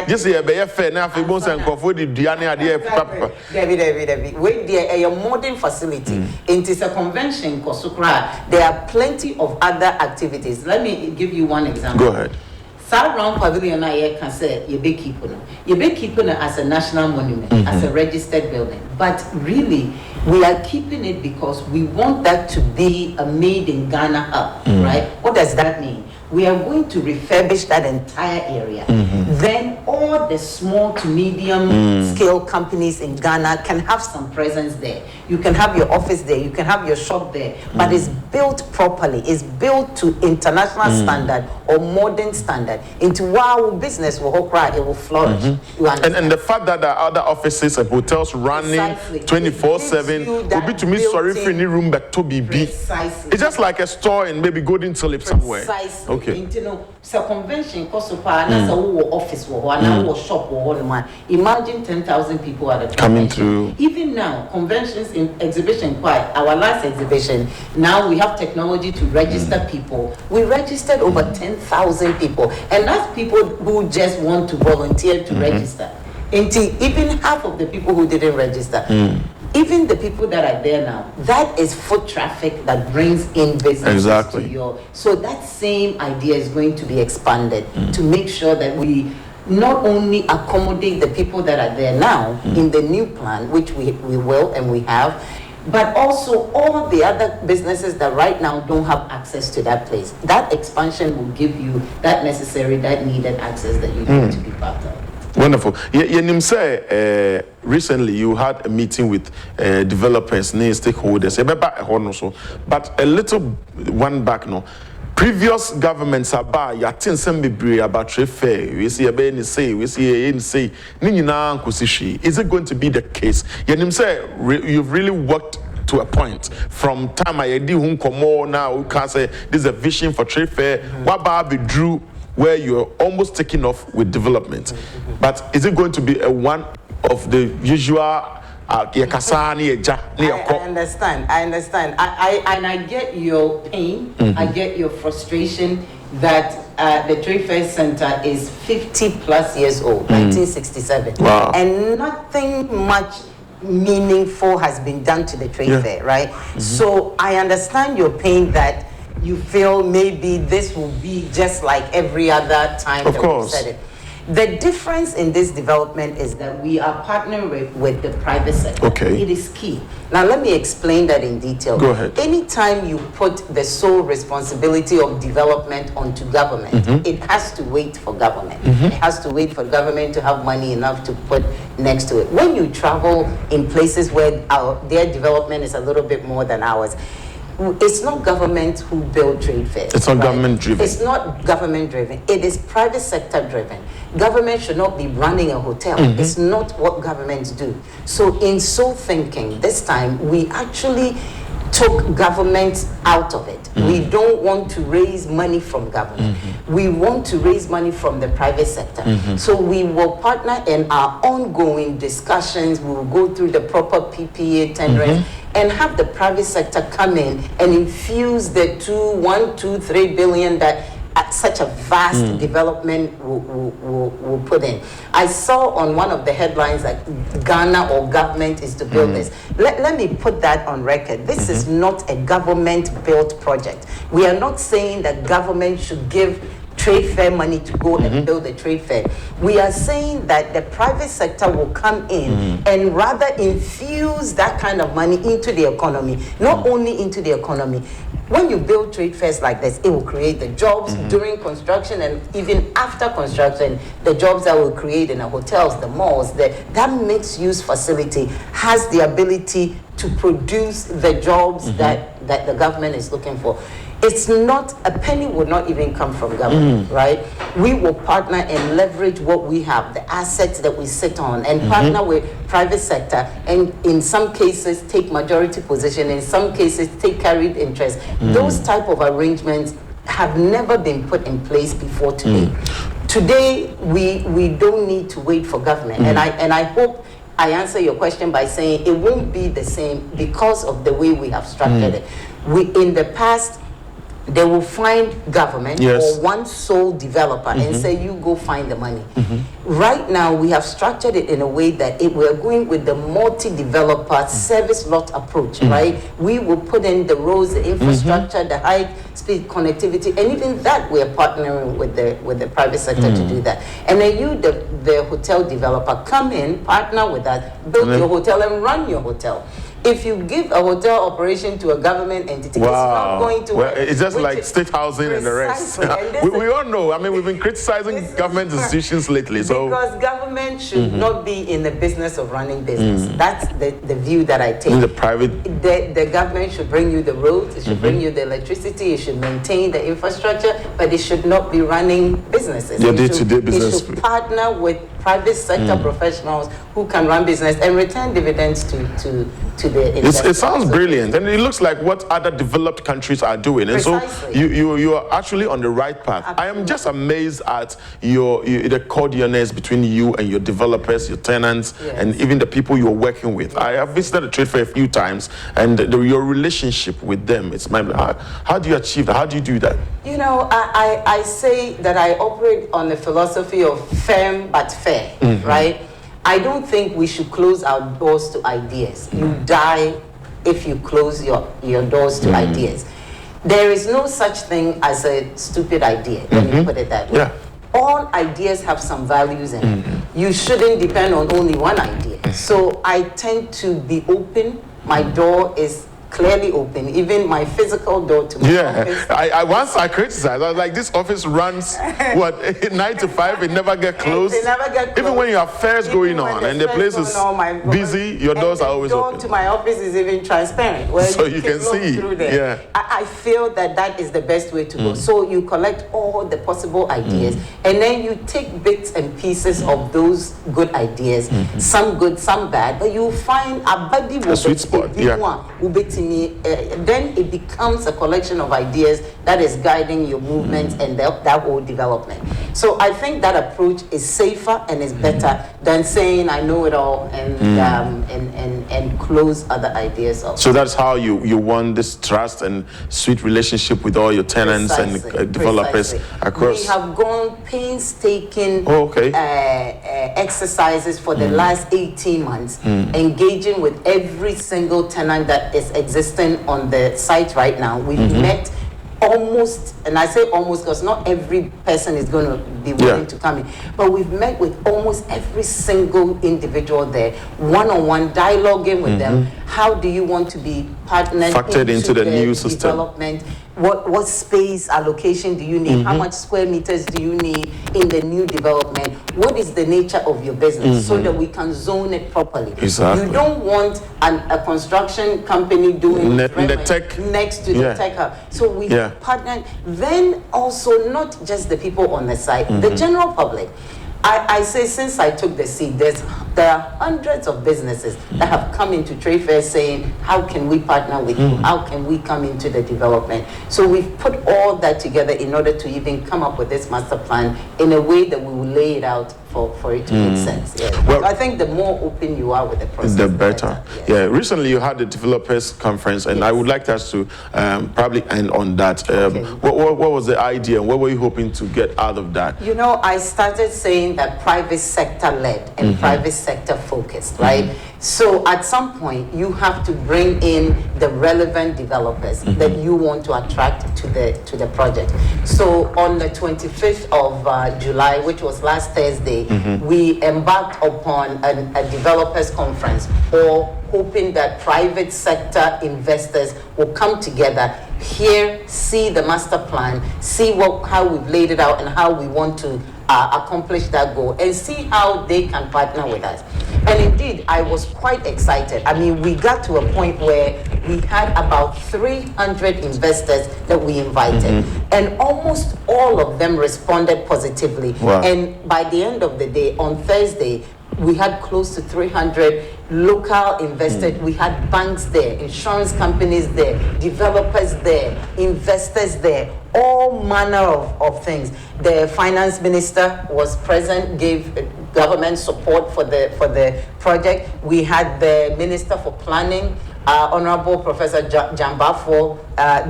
Just here be fair na afi bon se nkofo di duane ade papa. David wait there a modern facility it is a convention Kosukra. There are plenty of other activities. Let me give you one example. Go ahead. South Round Pavilion I can say you be keeping as a national monument, as a registered building. But really, we are keeping it because we want that to be a made in Ghana hub, right? What does that mean? We are going to refurbish that entire area. Then all the small to medium scale companies in Ghana can have some presence there. You can have your office there, you can have your shop there, but it's built properly. It's built to international standard or modern standard. Into wow business will cry, it will flourish. And the fact that there are other offices and hotels running 24/7 will be to me sorry for any room but to be big. It's just like a store in maybe Golden Tulip somewhere. Okay. So convention cost na office na shop imagine 10,000 people at the coming through. Even now conventions in exhibition our last exhibition now we have technology to register people. We registered over 10,000 people and that's people who just want to volunteer to register. Until even half of the people who didn't register. Even the people that are there now, that is foot traffic that brings in business to your. So that same idea is going to be expanded to make sure that we not only accommodate the people that are there now in the new plan, which we will and we have, but also all the other businesses that right now don't have access to that place. That expansion will give you that necessary, that needed access that you need to be part of. Wonderful. Yenim say recently you had a meeting with developers, stakeholders. But a little one back now. Previous governments about yatin semibri about trade fair. We see a ben say, we see a say. Nina kusishi. Is it going to be the case? Yenim say you've really worked to a point from time I did komo now. We can say this is a vision for trade fair. Waba be drew. Where you're almost taking off with development. But is it going to be a one of the usual ye kasa ni eja ni I understand. I get your pain. I get your frustration that the Trade Fair Center is 50 plus years old, 1967. Wow. And nothing much meaningful has been done to the trade fair, right? So I understand your pain that you feel maybe this will be just like every other time of that course. we said it. The difference in this development is that we are partnering with the private sector. Okay. It is key. Now let me explain that in detail. Go ahead. Anytime you put the sole responsibility of development onto government, it has to wait for government. It has to wait for government to have money enough to put next to it. When you travel in places where their development is a little bit more than ours, it's not government who build trade fairs. It's not government driven. It's not government driven. It is private sector driven. Government should not be running a hotel. It's not what governments do. So in so thinking, this time we actually took government out of it. We don't want to raise money from government. We want to raise money from the private sector. So we will partner in our ongoing discussions. We will go through the proper PPA tendering and have the private sector come in and infuse the 1, 2, 3 billion that such a vast development will put in. I saw on one of the headlines that Ghana or government is to build this. Let me put that on record. This is not a government-built project. We are not saying that government should give trade fair money to go and build a trade fair. We are saying that the private sector will come in and rather infuse that kind of money into the economy, not only into the economy. When you build trade fairs like this, it will create the jobs during construction and even after construction, the jobs that will create in the hotels, the malls, that mixed-use facility has the ability to produce the jobs that the government is looking for. It's not, a penny would not even come from government, right? We will partner and leverage what we have, the assets that we sit on, and partner with private sector, and in some cases take majority position, in some cases take carried interest. Those type of arrangements have never been put in place before today. Today, we don't need to wait for government, and I hope I answer your question by saying it won't be the same because of the way we have structured it. In the past, they will find government or one sole developer and say, you go find the money. Right now, we have structured it in a way that we're going with the multi-developer service lot approach, right? We will put in the roads, the infrastructure, the high-speed connectivity, and even that we're partnering with the private sector to do that. And then you, the hotel developer, come in, partner with us, build your hotel and run your hotel. If you give a hotel operation to a government entity, it's not going to work. It's just like state housing and the rest. We all know. I mean, we've been criticizing government institutions lately. Because government should not be in the business of running business. That's the view that I take. The private. The government should bring you the roads, it should bring you the electricity, it should maintain the infrastructure, but it should not be running businesses. Your day-to-day business. It should partner with private sector professionals who can run business and return dividends to the investors. It sounds brilliant, and it looks like what other developed countries are doing. And Precisely. so you are actually on the right path. Absolutely. I am just amazed at the cordialness between you and your developers, your tenants, and even the people you're working with. I have visited the trade fair a few times, and your relationship with them, it's my. How do you achieve that? How do you do that? You know, I say that I operate on the philosophy of firm but fair, right? I don't think we should close our doors to ideas. You die if you close your doors to ideas. There is no such thing as a stupid idea, let me put it that way. Yeah. All ideas have some values in it. You shouldn't depend on only one idea. So I tend to be open. My door is clearly open, even my physical door to my office. Once I criticized, I was like, this office runs, 9 to 5, it never get closed. It never get closed. Even when you have fairs going on and the place is busy, your doors are always open. The door to my office is even transparent, where so you can see. Through there. Yeah. I feel that is the best way to go. So you collect all the possible ideas, and then you take bits and pieces of those good ideas, some good, some bad, but you find a body sweet spot. then it becomes a collection of ideas that is guiding your movement and that whole development. So I think that approach is safer and is better than saying I know it all and close other ideas off. So that's how you want this trust and sweet relationship with all your tenants and developers across. We have gone painstaking exercises for the last 18 months, engaging with every single tenant that is existing on the site right now. We've met almost, and I say almost because not every person is going to be willing to come in, but we've met with almost every single individual there, one-on-one, dialoguing with them. How do you want to be partnered factored into the new system development? What space allocation do you need? How much square meters do you need in the new development? What is the nature of your business so that we can zone it properly? Exactly. You don't want a construction company doing the tech next to the tech hub. So we partnered. Then also not just the people on the site, the general public. I say since I took the seat, there are hundreds of businesses that have come into trade fairs saying, how can we partner with you? How can we come into the development? So we've put all that together in order to even come up with this master plan in a way that we will lay it out for it to make sense. Yeah. Well, so I think the more open you are with the process, the better. Yeah. Recently you had the developers conference, and I would like us to probably end on that. What was the idea? What were you hoping to get out of that? You know, I started saying that private sector led and private sector focused, right? So at some point you have to bring in the relevant developers that you want to attract to the project. So on the 25th of July, which was last Thursday, we embarked upon a developers conference, or hoping that private sector investors will come together here, see the master plan, see how we've laid it out and how we want to accomplish that goal, and see how they can partner with us. And indeed, I was quite excited. I mean, we got to a point where we had about 300 investors that we invited, and almost all of them responded positively. Wow. And by the end of the day, on Thursday, we had close to 300 local investors. We had banks there, insurance companies there, developers there, investors there, all manner of things. The finance minister was present, gave government support for the project. We had the minister for planning, Honorable Professor Jambafo,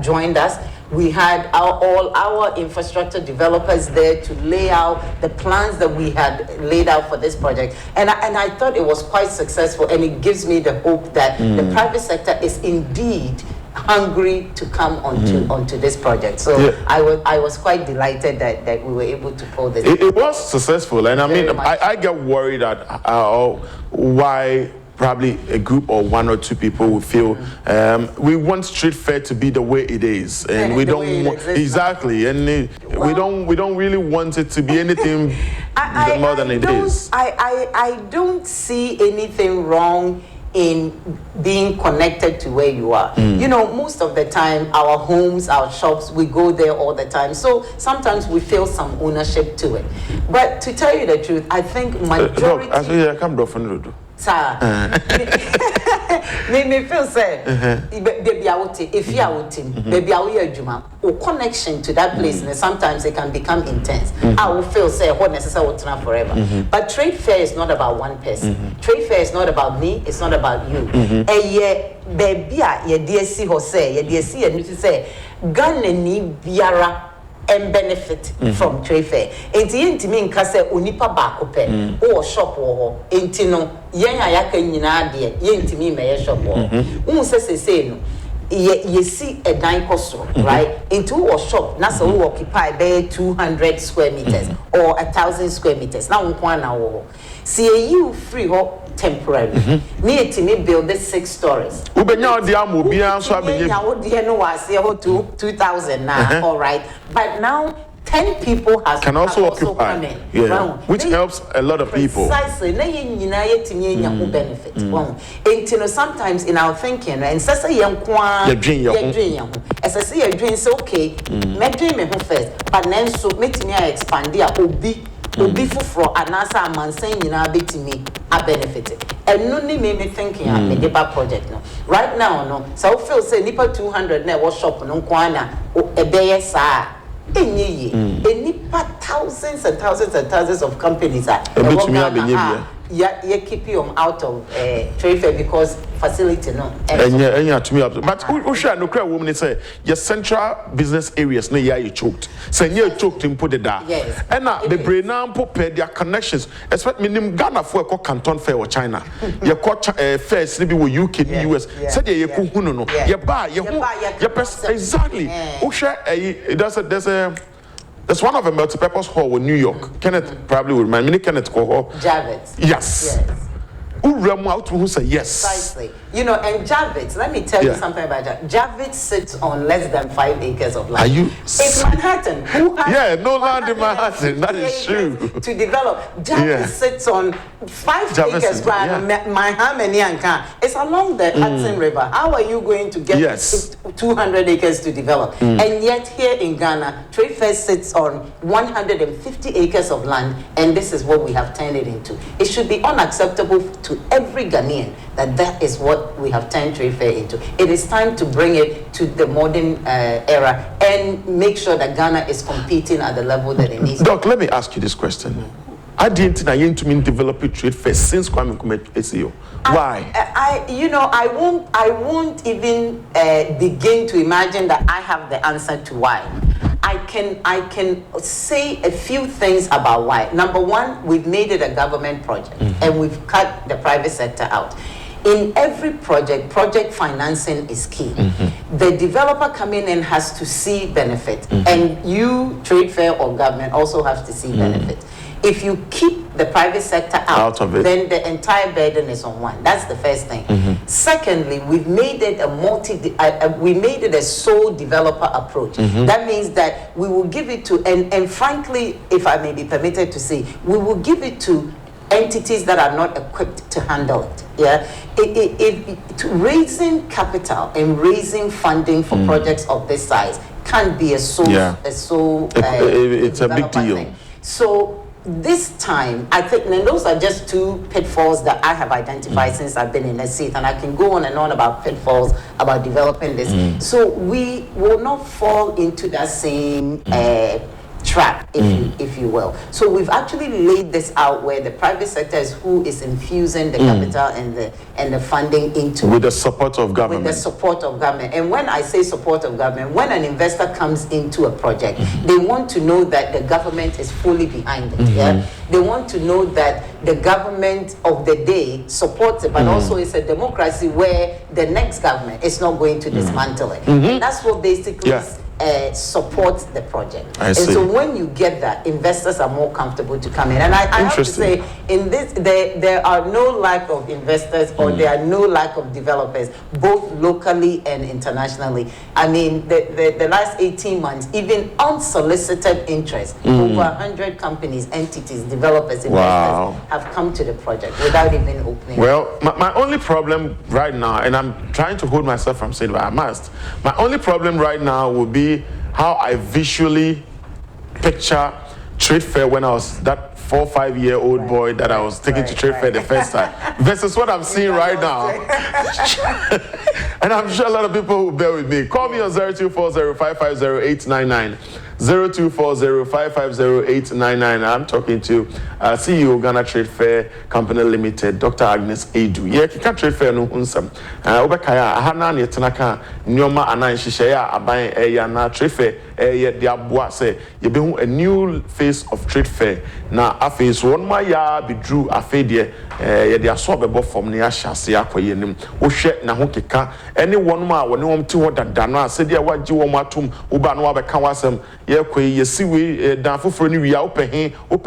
joined us. We had all our infrastructure developers there to lay out the plans that we had laid out for this project. And I thought it was quite successful, and it gives me the hope that the private sector is indeed hungry to come onto this project. So I was quite delighted that we were able to pull this. It was successful, and I mean, I get worried at why probably a group or one or two people will feel we want street fair to be the way it is, and we don't exactly, and we don't really want it to be anything more than it is. I don't see anything wrong in being connected to where you are. You know, most of the time, our homes, our shops, we go there all the time. So sometimes we feel some ownership to it. But to tell you the truth, I think majority... Sir, me feel say, baby, I would if you are with baby, I will juma or connection to that place, and sometimes it can become intense. I will feel say what necessary to forever. But trade fair is not about one person. Trade fair is not about me. It's not about you. Baby, ye dear see ho say, ye dear see, and you say, Ghana ni biara. And benefit from trade fair. Enti me nka se onipa baako pe o shop wo ho. Enti no yen ayaka nyina de enti me me shop wo. Unu se no ye see a dan kosoro, right? Into wo shop na se wo occupy be 200 square meters or 1,000 square meters. Na won na wo. See you free ho temporarily. Me etimi build the 6 stories. Ubenya odi amobia so abenye. Ya wo de no was here 2,000 now, all right. But now 10 people can also occupy, which helps a lot of people. Precisely. Na ye nyina yetimi nya ho benefit. Enti sometimes in our thinking, and sasa ye nko ye dream ho. Sasa ye dream say okay, me dream me ho first, but then so metimi expand dia obi fufro anasa amansan nyina betimi are benefited. And no need me thinking a mediba project no. Right now no. So feel say nipa 200 na workshop no kwana e beye sa. Nipa thousands and thousands and thousands of companies are you keep you out of trade fair because facility no. And to me, but who share no cry woman say your central business areas no you choked. Say you choked in put it there. Yes. And now the brain now put their connections. Expect minimum Ghana for a Canton Fair or China. Your court fairs maybe with UK, US. Said you kuhuno no. You buy exactly. Who share there's one of a multi-purpose hall in New York. Kenneth probably would remind me. Kenneth hall. Javits. Yes. Who say yes? Precisely. You know, and Javits, let me tell you something about Javits. Javits sits on less than 5 acres of land. Are you? It's Manhattan. Who has no land in Manhattan. That is true. To develop. Javits sits on 5 acres. It's along the Hudson River. How are you going to get 200 acres to develop? And yet here in Ghana, Trade Fair sits on 150 acres of land, and this is what we have turned it into. It should be unacceptable to every Ghanaian that is what we have turned Trade Fair into. It is time to bring it to the modern era and make sure that Ghana is competing at the level that it needs. Doc, let me ask you this question. I didn't develop a Trade Fair since Kwame Nkrumah SEO. Why? I won't even begin to imagine that I have the answer to why. I can say a few things about why. Number one, we've made it a government project and we've cut the private sector out. In every project financing is key. The developer coming in has to see benefit, and you, Trade Fair or government, also have to see benefit. If you keep the private sector out of it, then the entire burden is on one. That's the first thing. Secondly, we've made it we made it a sole developer approach. That means that we will give it to, and frankly, if I may be permitted to say, we will give it to entities that are not equipped to handle it. Raising capital and raising funding for projects of this size can't be it's a big deal. Thing. So this time, I think, and those are just two pitfalls that I have identified since I've been in the seat, and I can go on and on about pitfalls about developing this. So we will not fall into that same trap, if you will. So we've actually laid this out where the private sector is who is infusing the capital and the funding into with the support of government. With the support of government. And when I say support of government, when an investor comes into a project, they want to know that the government is fully behind it. They want to know that the government of the day supports it, but also it's a democracy where the next government is not going to dismantle it. And that's what basically supports the project. And so when you get that, investors are more comfortable to come in. And I have to say, in this, there are no lack of investors or there are no lack of developers, both locally and internationally. I mean, the last 18 months, even unsolicited interest, over 100 companies, entities, developers, investors have come to the project without even opening. Well, my only problem right now, and I'm trying to hold myself from saying, but I must, my only problem right now would be how I visually picture Trade Fair when I was that 4 or 5 year old boy that I was taking to Trade Fair the first time versus what I'm seeing right now. And I'm sure a lot of people will bear with me. Call me on 0240-550-899. 0240-550-899. I'm talking to CEO Ghana Trade Fair Company Limited, Dr. Agnes Edu. Yeah, Kika Trade Fair no unsam. Obekaya ahana ne tenaka nyoma anan hihye aban na Trade Fair ye de aboa say ye behu a new face of Trade Fair. Na afi so one ma ya bidru afi de ye de aso bebo form ne ahyase akoye nim. Wo hwe na ho keka any one ma woni wom ti ho dada no ase de waji wo matum wo ba no abeka wasam ye kwe ye siwe dan foforo ni wi a open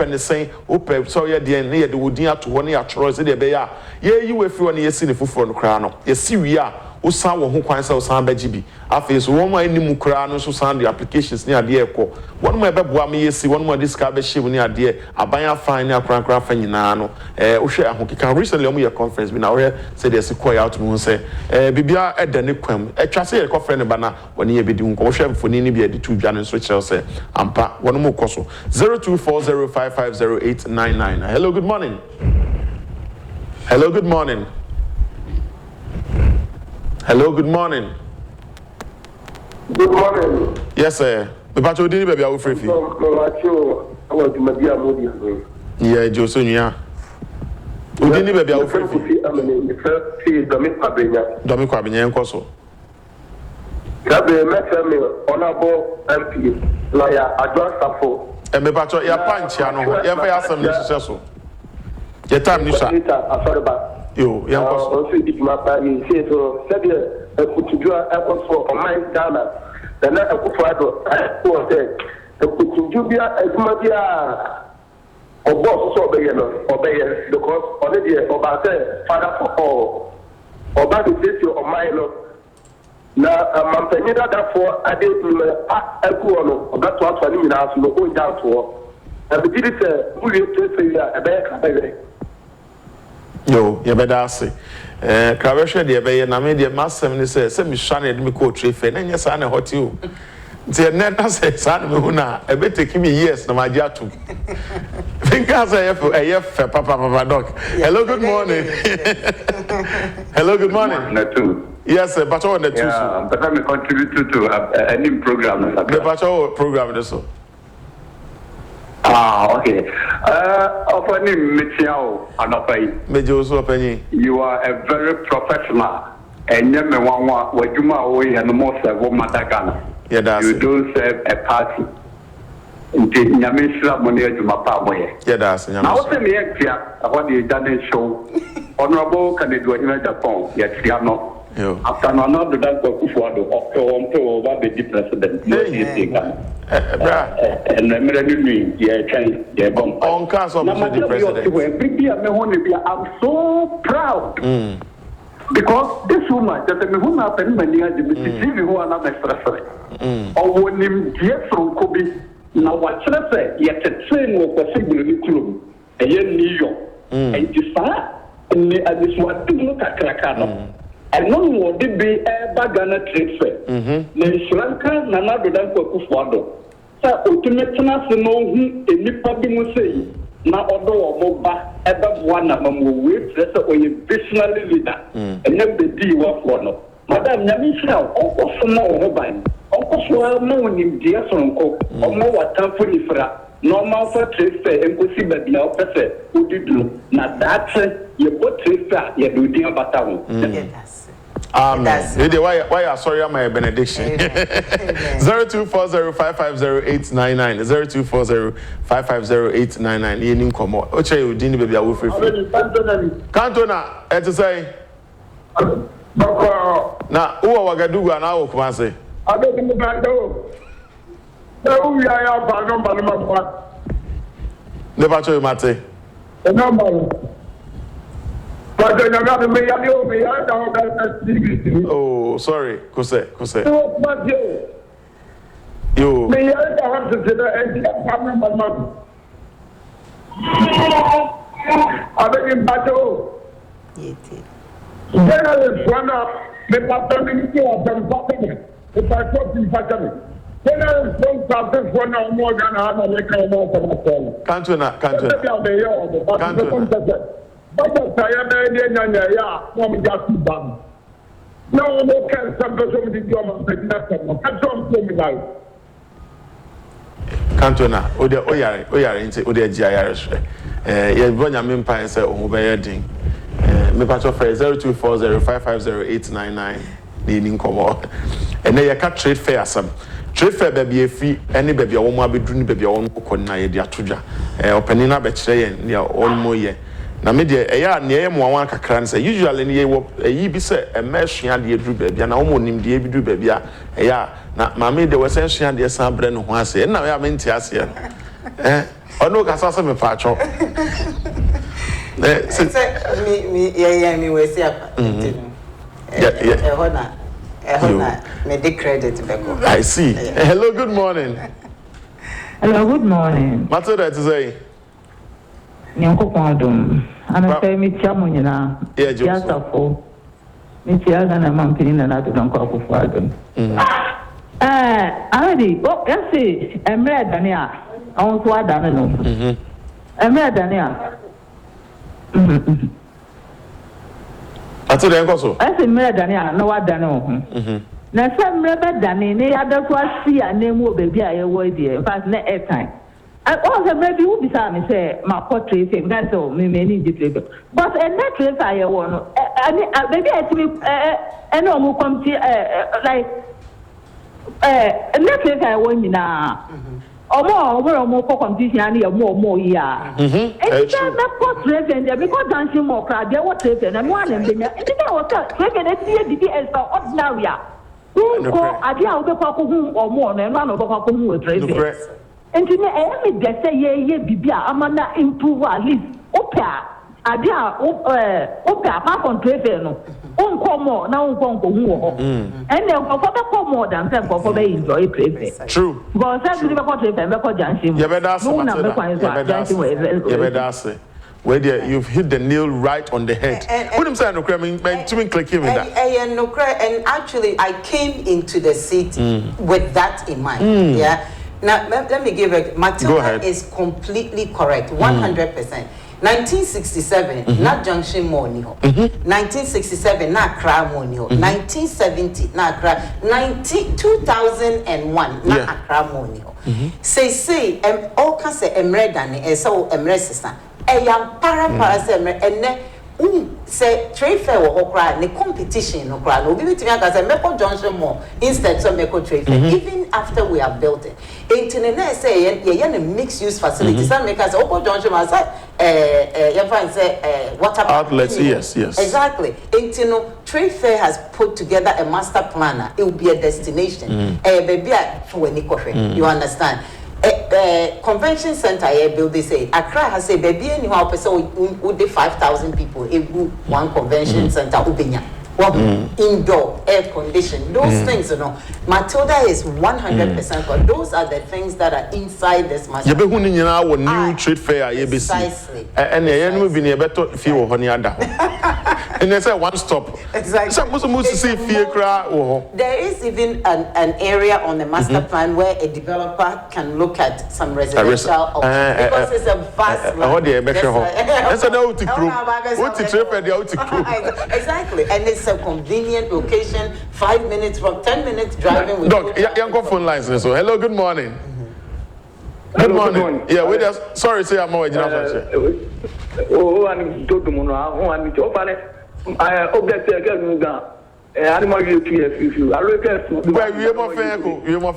ne sen open so ye de ne ye de wodin ato ho ne ya choro se de be ya ye yi we fi woni ye si ne foforo no kra no ye si wi a usan wo ho kwan se usan baji bi afi so won ma ni mu kra no so san the applications ni ade ekọ won ma beboa me ye si won ma diska be hye ni ade aban afan ni akran fa nyina no wo hwe ahokeka recently omo ye conference bi na wo say dey sequoia out mu say bibia eda ne kwam etwa say ye conference ne ba na won ye bedi hu ko wo hwe mfoni ni bi edi tu dwa no so kyerɛ say ampa won mo koso 0240550899. Hello, good morning. Hello, good morning. Hello, good morning. Good morning. Yes, sir. Me pacho dini baby awu free fee. Yeah, Josunya. Udini baby awu free fee. Domi kwa binye nkoso. Kabe me honorable MP lawyer Agnes Safo. Me pacho ya panchi ano. Ya fa ya asem ni so. Ya time ni sha. Yo, ya nkoso. Also it my party say so said e kutujua e for online Ghana. Then I put for I say e kutujua e kuma dia boss so obey because already about father for all. Oba the say on my na mampanyi dada for ade nume akuo no obeto ato ani nyina so no onja ato na be didi se uri tese ya ebe ka bebe Yo, ye beda ase. Krawehwe de ebe na me de masem ni se me hwa na de me ko trefe na nya sa na hoti o. Nti na na se sa na me hu na ebe take me years na ma ji ato. Think as I fe papa doc. Hello, good morning. Hello, good morning. Yes, but on the two. Yeah, but I'm contributing to any program. The Pacho program, so. Okay. Opening Michelle Anopai. Major also penny. You are a very professional, and you may want what you might and more serve Madagana. Yeah, that's you don't serve a party. Indeed, Yamisha Monia Jumapa. Yeah, that's now. Tell me, what you done show. Honorable Canadian Japan, yes, Yano. After another that go Kufuado, over the president. And I'm so proud because this woman that the woman happened many years who are not expressing. Or when him dear from Kobe, now what should I say? Yet a train was possible in the club, a year New York, and you saw, and this was to look at Krakano. And no more did be a bagana trade fair. The Sri Lanka, Nana Dodan Kufuado. So, ultimately, no, a nipa be say, now, although Moba, ever one of them will wait, that's a visionary leader, and then the D was one. Madame Yamisha, Uncle Samo Robine, Uncle Swell, no in dear Sonko, or more time for Ifra, normal for trade fair, and go see that now, who did do. Now, that's you put trade fair, you do dear Batam. Why are sorry my benediction? 0240550899 0240550899. Yenim komo. Oche you dini baby awu free. Kantona to say. Na uwa Wagadugu na awo Kumasi. Abe ni bando. Na uwi aya ba no ba no ma. Ne ba cho mate. Na ma. Oh, sorry. Kose. You. But I am a just bam. No, no, can some person with the German, but nothing. Can't tell me like. Cantona, Oya, into Odia Giris. Yevonia Mimpa said, Oh, Bayading. Me patch of 0240550899. Needing come and they can't trade fair some. Trade fair baby a fee, any baby a woman be doing baby on Kona, dear Tuja. Opening up a tray and near all more year. Na me de eya na ye mo wan kakra nse usually ne ye wo eyi bi se e ma hwea de dru ba bia na wo mo nim de bi dru ba bia eya na ma me de wo se hwea de san bre no ho ase na ya me nti ase ono ka sa se me pa cho se me ye me we se apa ehona me de credit be go. I see. Hello, good morning. Hello, good morning. Matilda to say Nyanko Kwadum. I'm a family chamunina. Yeah, Joseph. Michigan and Mampin and I don't call for them. Already, oh, yes, see, I'm red, Dania. I want to add, I don't know. I'm red, Dania. Ato de enko so. Ese mmerɛ dane a na wadane wo ho. Na sɛ mmerɛ bɛdane ne yɛada so asi a na mu baabi a yɛwɔ deɛ in fact na airtime. Also, maybe who be say my portrait and that's all me many different. But a net trace I want maybe I think and no more come like a net trace I want me now. Or more for competition and more yeah. And that portrait and because dancing more crowd there was trace and one and then I was taking it the as ordinary. Who go idea of the couple or more than one of the couple who trace. And to me, I just say, yeah, Bibia, I'm not improve at least. Opera, Adia, Opera, half on Treveno. Come more, now won't go more. And then for the more than time for they enjoy Treveno. True. But that's the record and record dancing. You better say. Where you've hit the nail right on the head. What I'm saying, no crime, to click him in that. And actually, I came into the seat with that in mind. Yeah. Now, let me give it. Matilda is completely correct, 100%. 1967, not Junction Money. 1967, not Accra Money. 1970, not Accra. 2001, not Accra Money. Say, all can say Emre Dani, so Emre Sister. Am para say and say trade fair or cry, the competition no cry. No, give it to me as a Meko Johnson more instead of Meko trade fair. Even after we have built it, internet say a mixed use facilities. Some make us Oko Johnson as water outlets. Yes. Exactly. Trade fair has put together a master planner. It will be a destination. Baby, for when you understand. Convention center here build they say Accra has a baby anyhow person would the 5,000 people one convention center ubenya indoor air condition those things Matilda is 100% but those are the things that are inside this machine. You be who new trade fair precisely and you be near better feel honey ada and they say one stop exactly. Supposed to see fear cry there is even an area on the master plan where a developer can look at some residential options because it's a vast land. Exactly, and it's a convenient location, 5 minutes from 10 minutes driving with Doc, young phone lines so hello, good morning. Good morning. Yeah, we just sorry say I'm more I'm to I object again. Animal you I request you more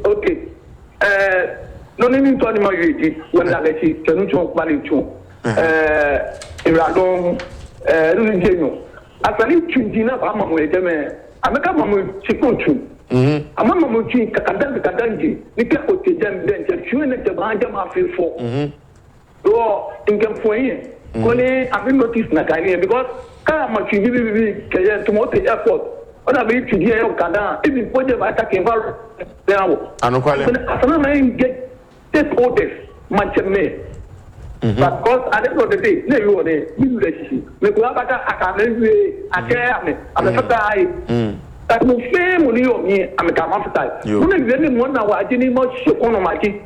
okay. No need to animal you when I let you can talk value to Iradon after you changing up I'm with them. I make up my chicken. I'm a mochi Kadanji, Nika Otijan bench, and chewing at the Banja feel for. Oh, in Campoy. Only I've been noticed Natalia because Kama Chibi to motor airport. What I mean to hear Kada, even put them attacking now. I don't get stakeholders, much me. But because at the end of the day, no, you are the relationship. We could have a care me, I'm a guy. That will fame on you, I'm a camafita. You make them 1 hour, I didn't much on my key.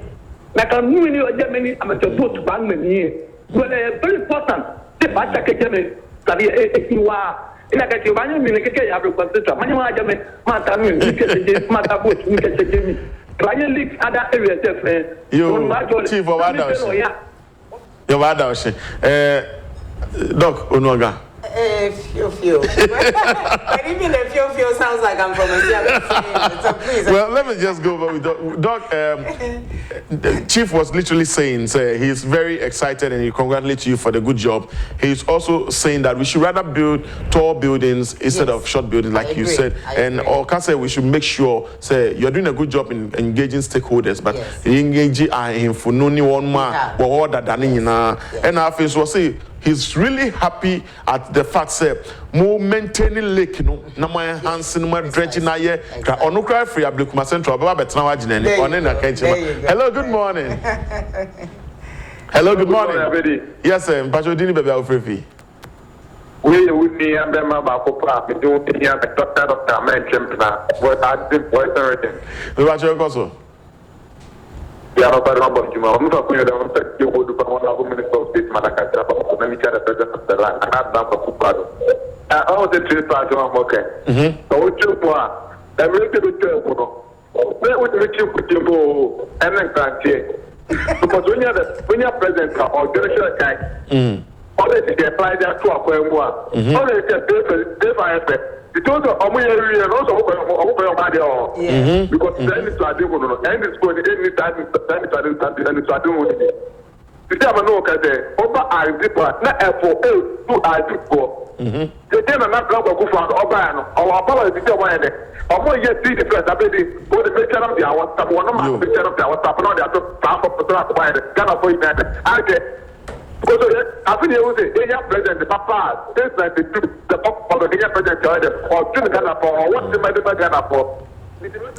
Like I'm doing you a Germany, I'm a boat bang me. But very important, the Bata Kajame, Tabi Ekiwa, in a Kajamani, Minaka, I requested a manual Jame, Matamu, Matabu, Mikajami. Ryan leaks other areas, you chief of Adams. Your Adams, Doc Onoga. Few. But even a few sounds like I'm from a so please. Well, let me just go over with Doc. The Chief was literally saying, he's very excited and he congratulates you for the good job. He's also saying that we should rather build tall buildings instead of short buildings, like you said. And or can say we should make sure, you're doing a good job in engaging stakeholders, but engaging him for no one more or other than and our face will say. He's really happy at the fact that more maintaining lake, na my hands in my dredging na ye. Ono cry free ablikuma central. Baba betina wajine ni. One na kenchi. Hello, good morning. Hello, good morning. Yes, sir. Mpacho dini bebe aufrefi. We with me and them about Copa. We do the doctor mentioned that. What I did was everything. Mpacho koso. Yeah, I'm about Juma. I'm not going to you go to one of the Minister of State Manakata, let me tell the President of the land, and I'm not for Kupado. All the three parts are okay. So, what you want? I'm ready to tell you. Where would you put your go and then can't because when you're president or general guy, already they apply that to a point one. Already they it also and also open your body because then it's a demon and it's going to any time and it's a demon. The German no can say over I people not for to I do for. The German not go for Obano or Apollo is the one. Ọmọ yẹ ti di fẹsẹ abedi o de bẹ kyẹnam di awọ tapu wọn ma bẹ kyẹnam di awọ tapu náà de ato paapọ pẹtẹ akọba yẹ dẹ Ghana fọ yìí dẹ ayẹ koso yẹ afi ni ewu sẹ eya president papa 1992 the papa eya president yẹ dẹ ọtún Ghana fọ ọwọ ti ma de ma Ghana fọ.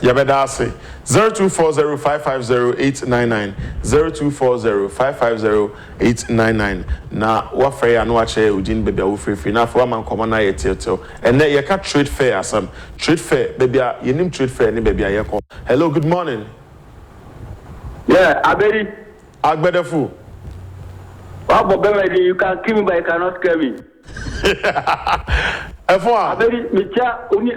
Yabeda ase 0240550899 0240550899 na wafre ya no ache udin baby awu free na for man komo na yetetel ene ye ka trade fair asam trade fair baby a yenim trade fair ni baby a yeko. Hello, good morning. Yeah, Abedi. Agbedefu. Wabo Bemedi, you can kill me but you cannot scare me. Abedi micha uni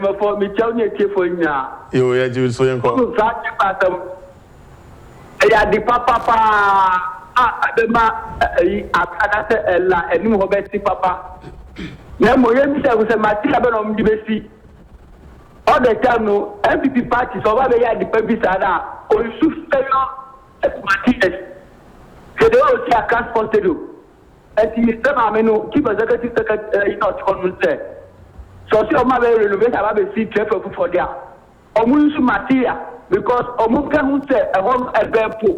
mafo micha uni tiefo nya. Yo ya ji so yen ko. Sa ti patam. Ya di papa abema akada se ela eni mo be si papa. Na mo ye mi se mati abe no mdi be si. All the time no MPP party so ba be ya di pebi sada o su failure mati es. Que de o si akas pontelo. Et il est vraiment qui va dire que tu sais une autre comme ça. So si on m'a relevé ça va be si très fort for there. On m'a sous matière because on m'a quand on sait on est bien pour.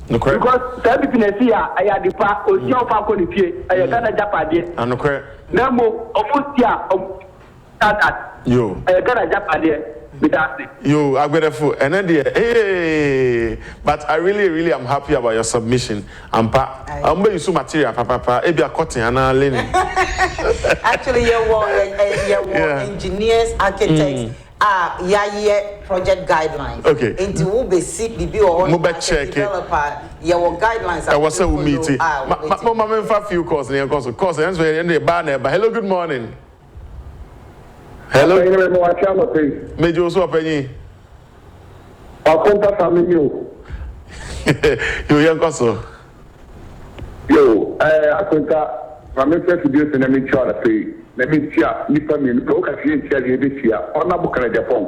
Because ça business here I a pas aussi on fa qualifier I a Ghana Japade. And okay. Nemo on m'a that. Yo. I Ghana Japade. You Agbedefu and then but I really am happy about your submission. I'm you so material papa e be a cutting and learning. Actually you engineers, architects project guidelines. Okay. Into who be seek bibi or developer your guidelines. I was say we meet. Mama me few course na course and the banner. Hello, good morning. Hello. Mejo so apenyi. Akonta family yo. Yo yan koso. Yo, akonta family first video se na me try pay. Na me tia ni family ko ka fi tia le be tia. Ona bu kana Japan.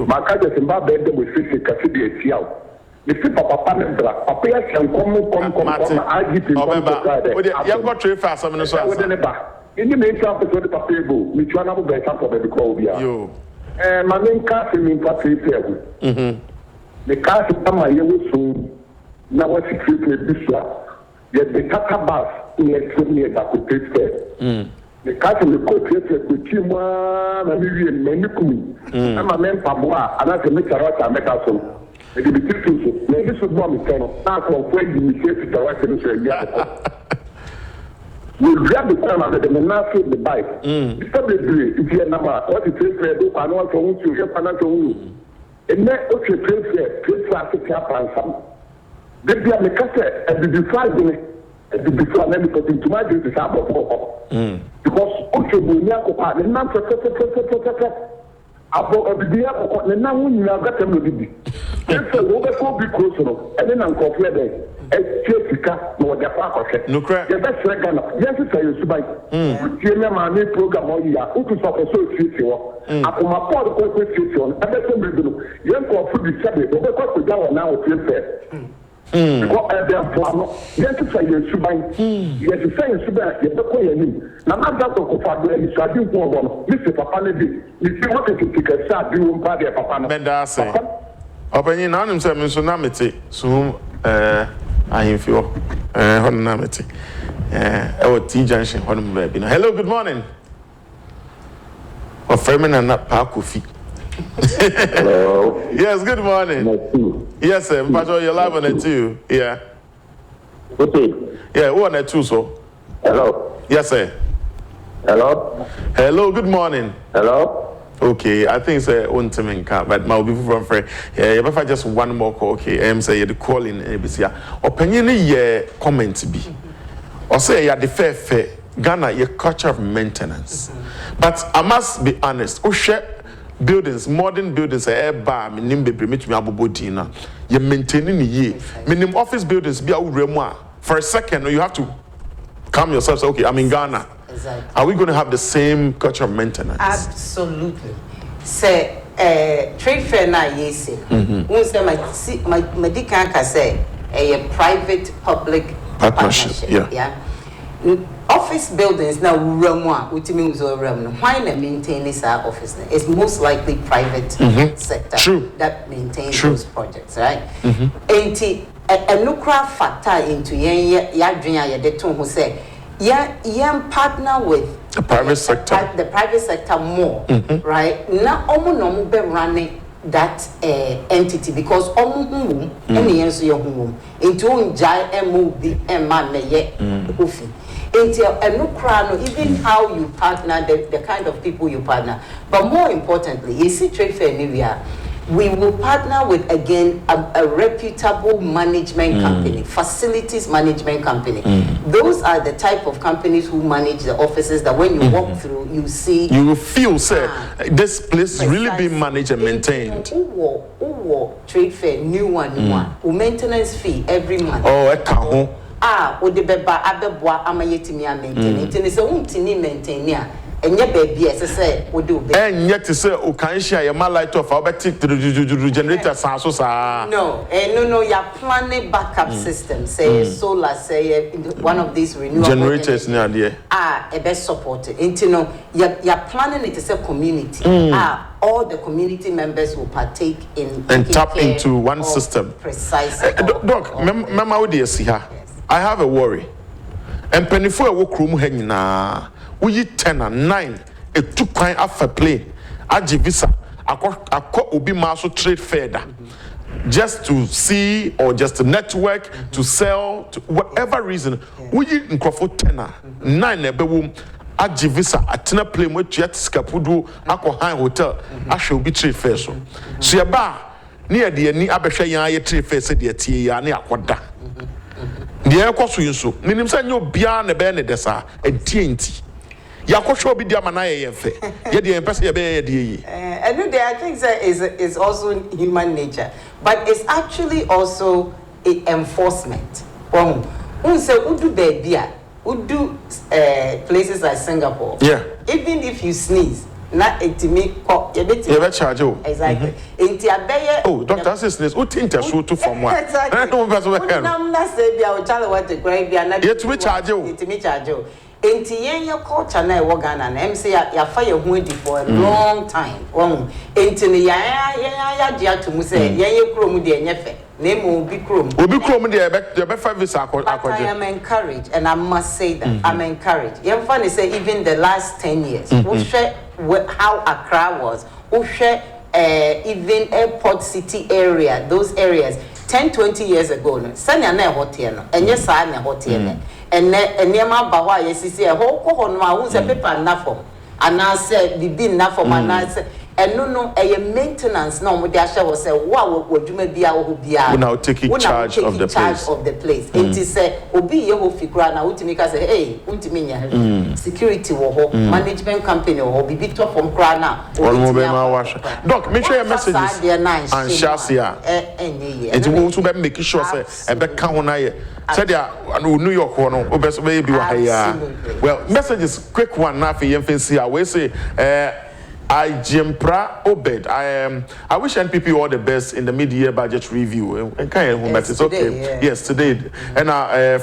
Ma ka je simba be de mo fi ka fi de tia o. Ni fi papa na bra. Papa ya kan kom agip kom ka de. O de yan go trade fast am no so asa. In the main chapter of the paper, which one of the best of the Cobia. Yo. My main casting in Patrick. The casting of my yellow soon. Now, what's the secret this year? Yet the Tata bus in the that could take care. The casting the court with Chima and Menuku. I'm a man Pabua, and I can make a right and make us so. It will be difficult. Maybe this would want me to know. Now, when you say to the right to we grab the corner of the menace the bike. Before they do it, if you're number, what it is, do I know for who you have financial room. And then, okay, trade traffic cap and some. They be a cassette and the before the before never put into my duty to have a because, okay, we are the number about a beer or the now you have got them to be. It's a overflow because, and then I'm confident. Jessica, no, the park. No crack. The best regan. Yes, it's a use by. My program all year. Who to suffer so future. Upon my part of the future, and that's what we do. Young for food is said, but what we go now with your fair. Because therefore, yes, it's a use by. Yes, it's a use by. Yes, the coin. Now, not that of Papa, so I think for one. Mr. Papa, you see what it is to start doing party of Papa. Mendase. Open now, I'm saying, Sonamity, so, I feel Honamity. Our T junction, Honam baby. Hello, good morning. Or feminine not Pakufi. Hello. Yes, good morning. Yes, sir. But you're live on it too. Yeah. Okay. Yeah, who on it too, so? Hello. Yes, sir. Hello. Hello, good morning. Hello. Okay, I think it's own team in car, but my people from Frey. Yeah, if I just one more call, okay, say the call in ABC. Opinion ye comment be. Or say ya the fair Ghana your culture of maintenance. But I must be honest, share buildings, modern buildings, bar, minim bebre, me abobodina. You maintaining the year. Minim office buildings be a for a second, you have to calm yourself. Say, okay, I'm in Ghana. Exactly. Are we going to have the same culture of maintenance? Absolutely. Say, trade fair na yesi. Say my medical can say a private public partnership. Yeah. Office buildings now remwa utimi uzo remno. Why na maintain this office? It's most likely private sector that maintains those projects, right? Enti a lucrative factor into ya dream ya de ton who say partner with the private sector. The private sector more, right? Now, no be running that entity because any answer your home into unjai MOB and man meye ufi. Even how you partner, the kind of people you partner, but more importantly, you see trade fair area. We will partner with, again, a reputable management company, facilities management company. Those are the type of companies who manage the offices that when you walk through, you see... You will feel, sir, this place is really being managed and maintained. Trade fair, new one, maintenance fee every month. Oh, a cajon. Odebeba, abeboa, amayetimi a maintain. It's a untini maintain. And yet, baby, as I say, we do. And yet, to say, oh, can share your light off our batik to generator sources? No, no, you're planning backup system, say solar, say one of these renewable generators near there. A best supported. Into no, you're planning it as a community. All the community members will partake in and tap into one system. Precisely. Doc, Mama, what do you see here? I have a worry. And penny for a work room hanging na. We 10 and 9 a 2 kind of a plane. Aji visa. I obi maso trade fair just to see or just to network to sell to whatever reason. We in Crawford 10 9 a bewum. Aji visa atina plane with jet skapudu ako high hotel. I shall be trade fair so. So ya ba near the ni abesha ya trade fair said the tia ni akwada. The air cost you so. Minim say no bia ne be ne desa a TNT. Yakosho be diamanaye yefe. Yedi empese ye be yedi. And I think that is also human nature, but it's actually also enforcement. Unse udu bebia, udu places like Singapore. Yeah. Even if you sneeze, na etimi ko ye charge you. Exactly. Inti abeye. Oh, doctor says sneeze. Who think so to from one? Exactly. Nam na say bia o chale want to cry bia na. Ye to me charge you. Etimi charge you. Enti yenye culture na ewo Ghana na MC ya fa ye hu edi for a long time. Enti ne ya dia to mu say yenye krom de enyefe. Na mo obi krom de be 5 visa I am encouraged, and I must say that I'm encouraged. Yemfa ne say even the last 10 years, we share how Accra was. We share even airport city area, those areas 10-20 years ago no. Sanya na hotel no. Enye sa na hotel no. And niema bawa yesisi e ho ko no ma hu se paper na form anase bibi na form anase no maintenance na omo de ahye wo se wo adwuma bia wo bia we now taking charge of the place it is say obi ye ho fikura na utimi ka say hey untimi nya security wo ho management company wo bibi top from kra na one be ma wash doc make sure your messages and shasia it will to be make sure say e be ka ho na ye said New York one obes be wa ya well messages quick one na for yemfensi we say I Jempra Obed. I wish NPP all the best in the mid-year budget review. It's okay. Yeah. Yes, today. And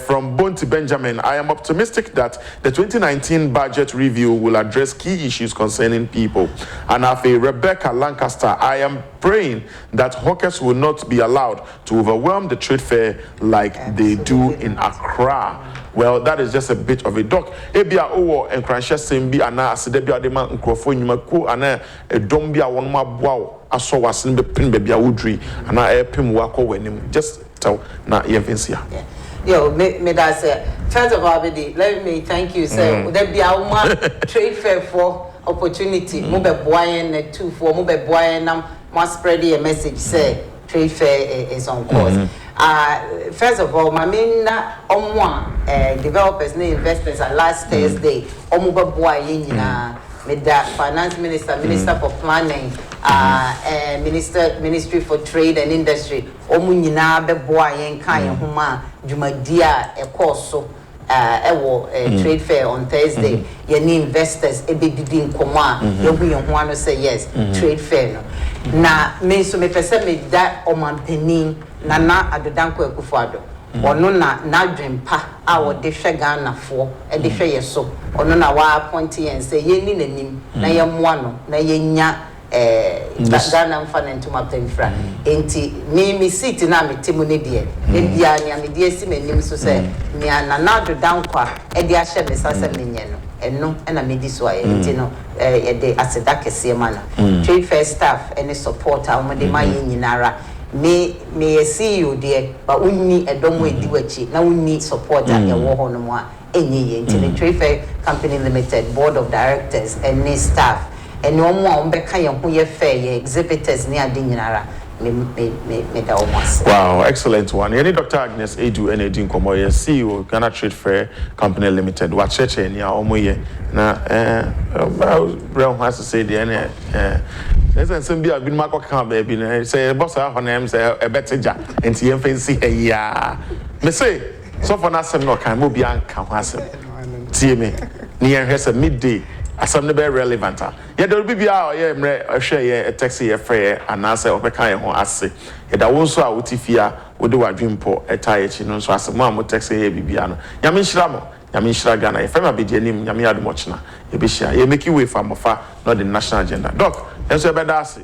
from Bonti Benjamin, I am optimistic that the 2019 budget review will address key issues concerning people. And after Rebecca Lancaster, I am praying that hawkers will not be allowed to overwhelm the trade fair like they do in Accra. Well, that is just a bit of a doc. Ebia owo enkranshe sembi ana asedebia de ma nkrofo nyumaku ana edombia wonma boawo aso wasen be pin bebia wodri ana epem wako wanim. Just tell na yemfensia. Yo, me that say first of all, let me thank you. Say there be a trade fair for opportunity mo be boy na 2-4 mo be boy na mo spread a message say trade fair is on course. First of all, my main developers and investors last Thursday omo be boy nyina with the finance minister, minister for planning, ministry for trade and industry omo nyina be boy yen kan yen homa dwumadia e course so trade fair on Thursday. You need investors be didi nkomo a you hu yen ho ano say yes trade fair no na me so me pese me da omampanin nana adodanko ekufuado ono na dwempa a wo de hwe Ghana fo e de hwe yeso ono na wa appoint yen say ye ni nanim na ye moa no na ye nya Ghana mfa ntoma pemfra enti me sit na me temu ne de e bia ni me de si manim so say ni nana adodanko a e de ahye me sasa menye no eno na me di so aye enti no e de aseda kese ma no trade fair staff any support a mo de ma ye nyinara me CEO there but we need a domo ediwachi na we need support at your war on mo enye enti trade fair company limited board of directors and staff and no more on beka ye ho ye fair ye exhibitors ni ade nyinara me da almost. Wow, excellent one. Any Dr. Agnes Edu and Edin Komo, CEO Ghana Trade Fair Company Limited. What church and ya omoye na brown has to say the there's some be a been mark account baby say boss her name say a better ja and see fancy ya me say so for na sem no kan mo bi anka ho asem tie me near here say midday asem no be relevant ya there be bia ye mre hwe ye a taxi ye free and answer obeka ye ho ase ye da won so a wotifia wo de wadwempo etaye chi no so asem mo taxi ye bibia no nyame nhira mo nyame nhira Ghana ye fema be de anim nyame adu mo chena ye be hia ye make way for mofa not the national agenda doc enso be da ase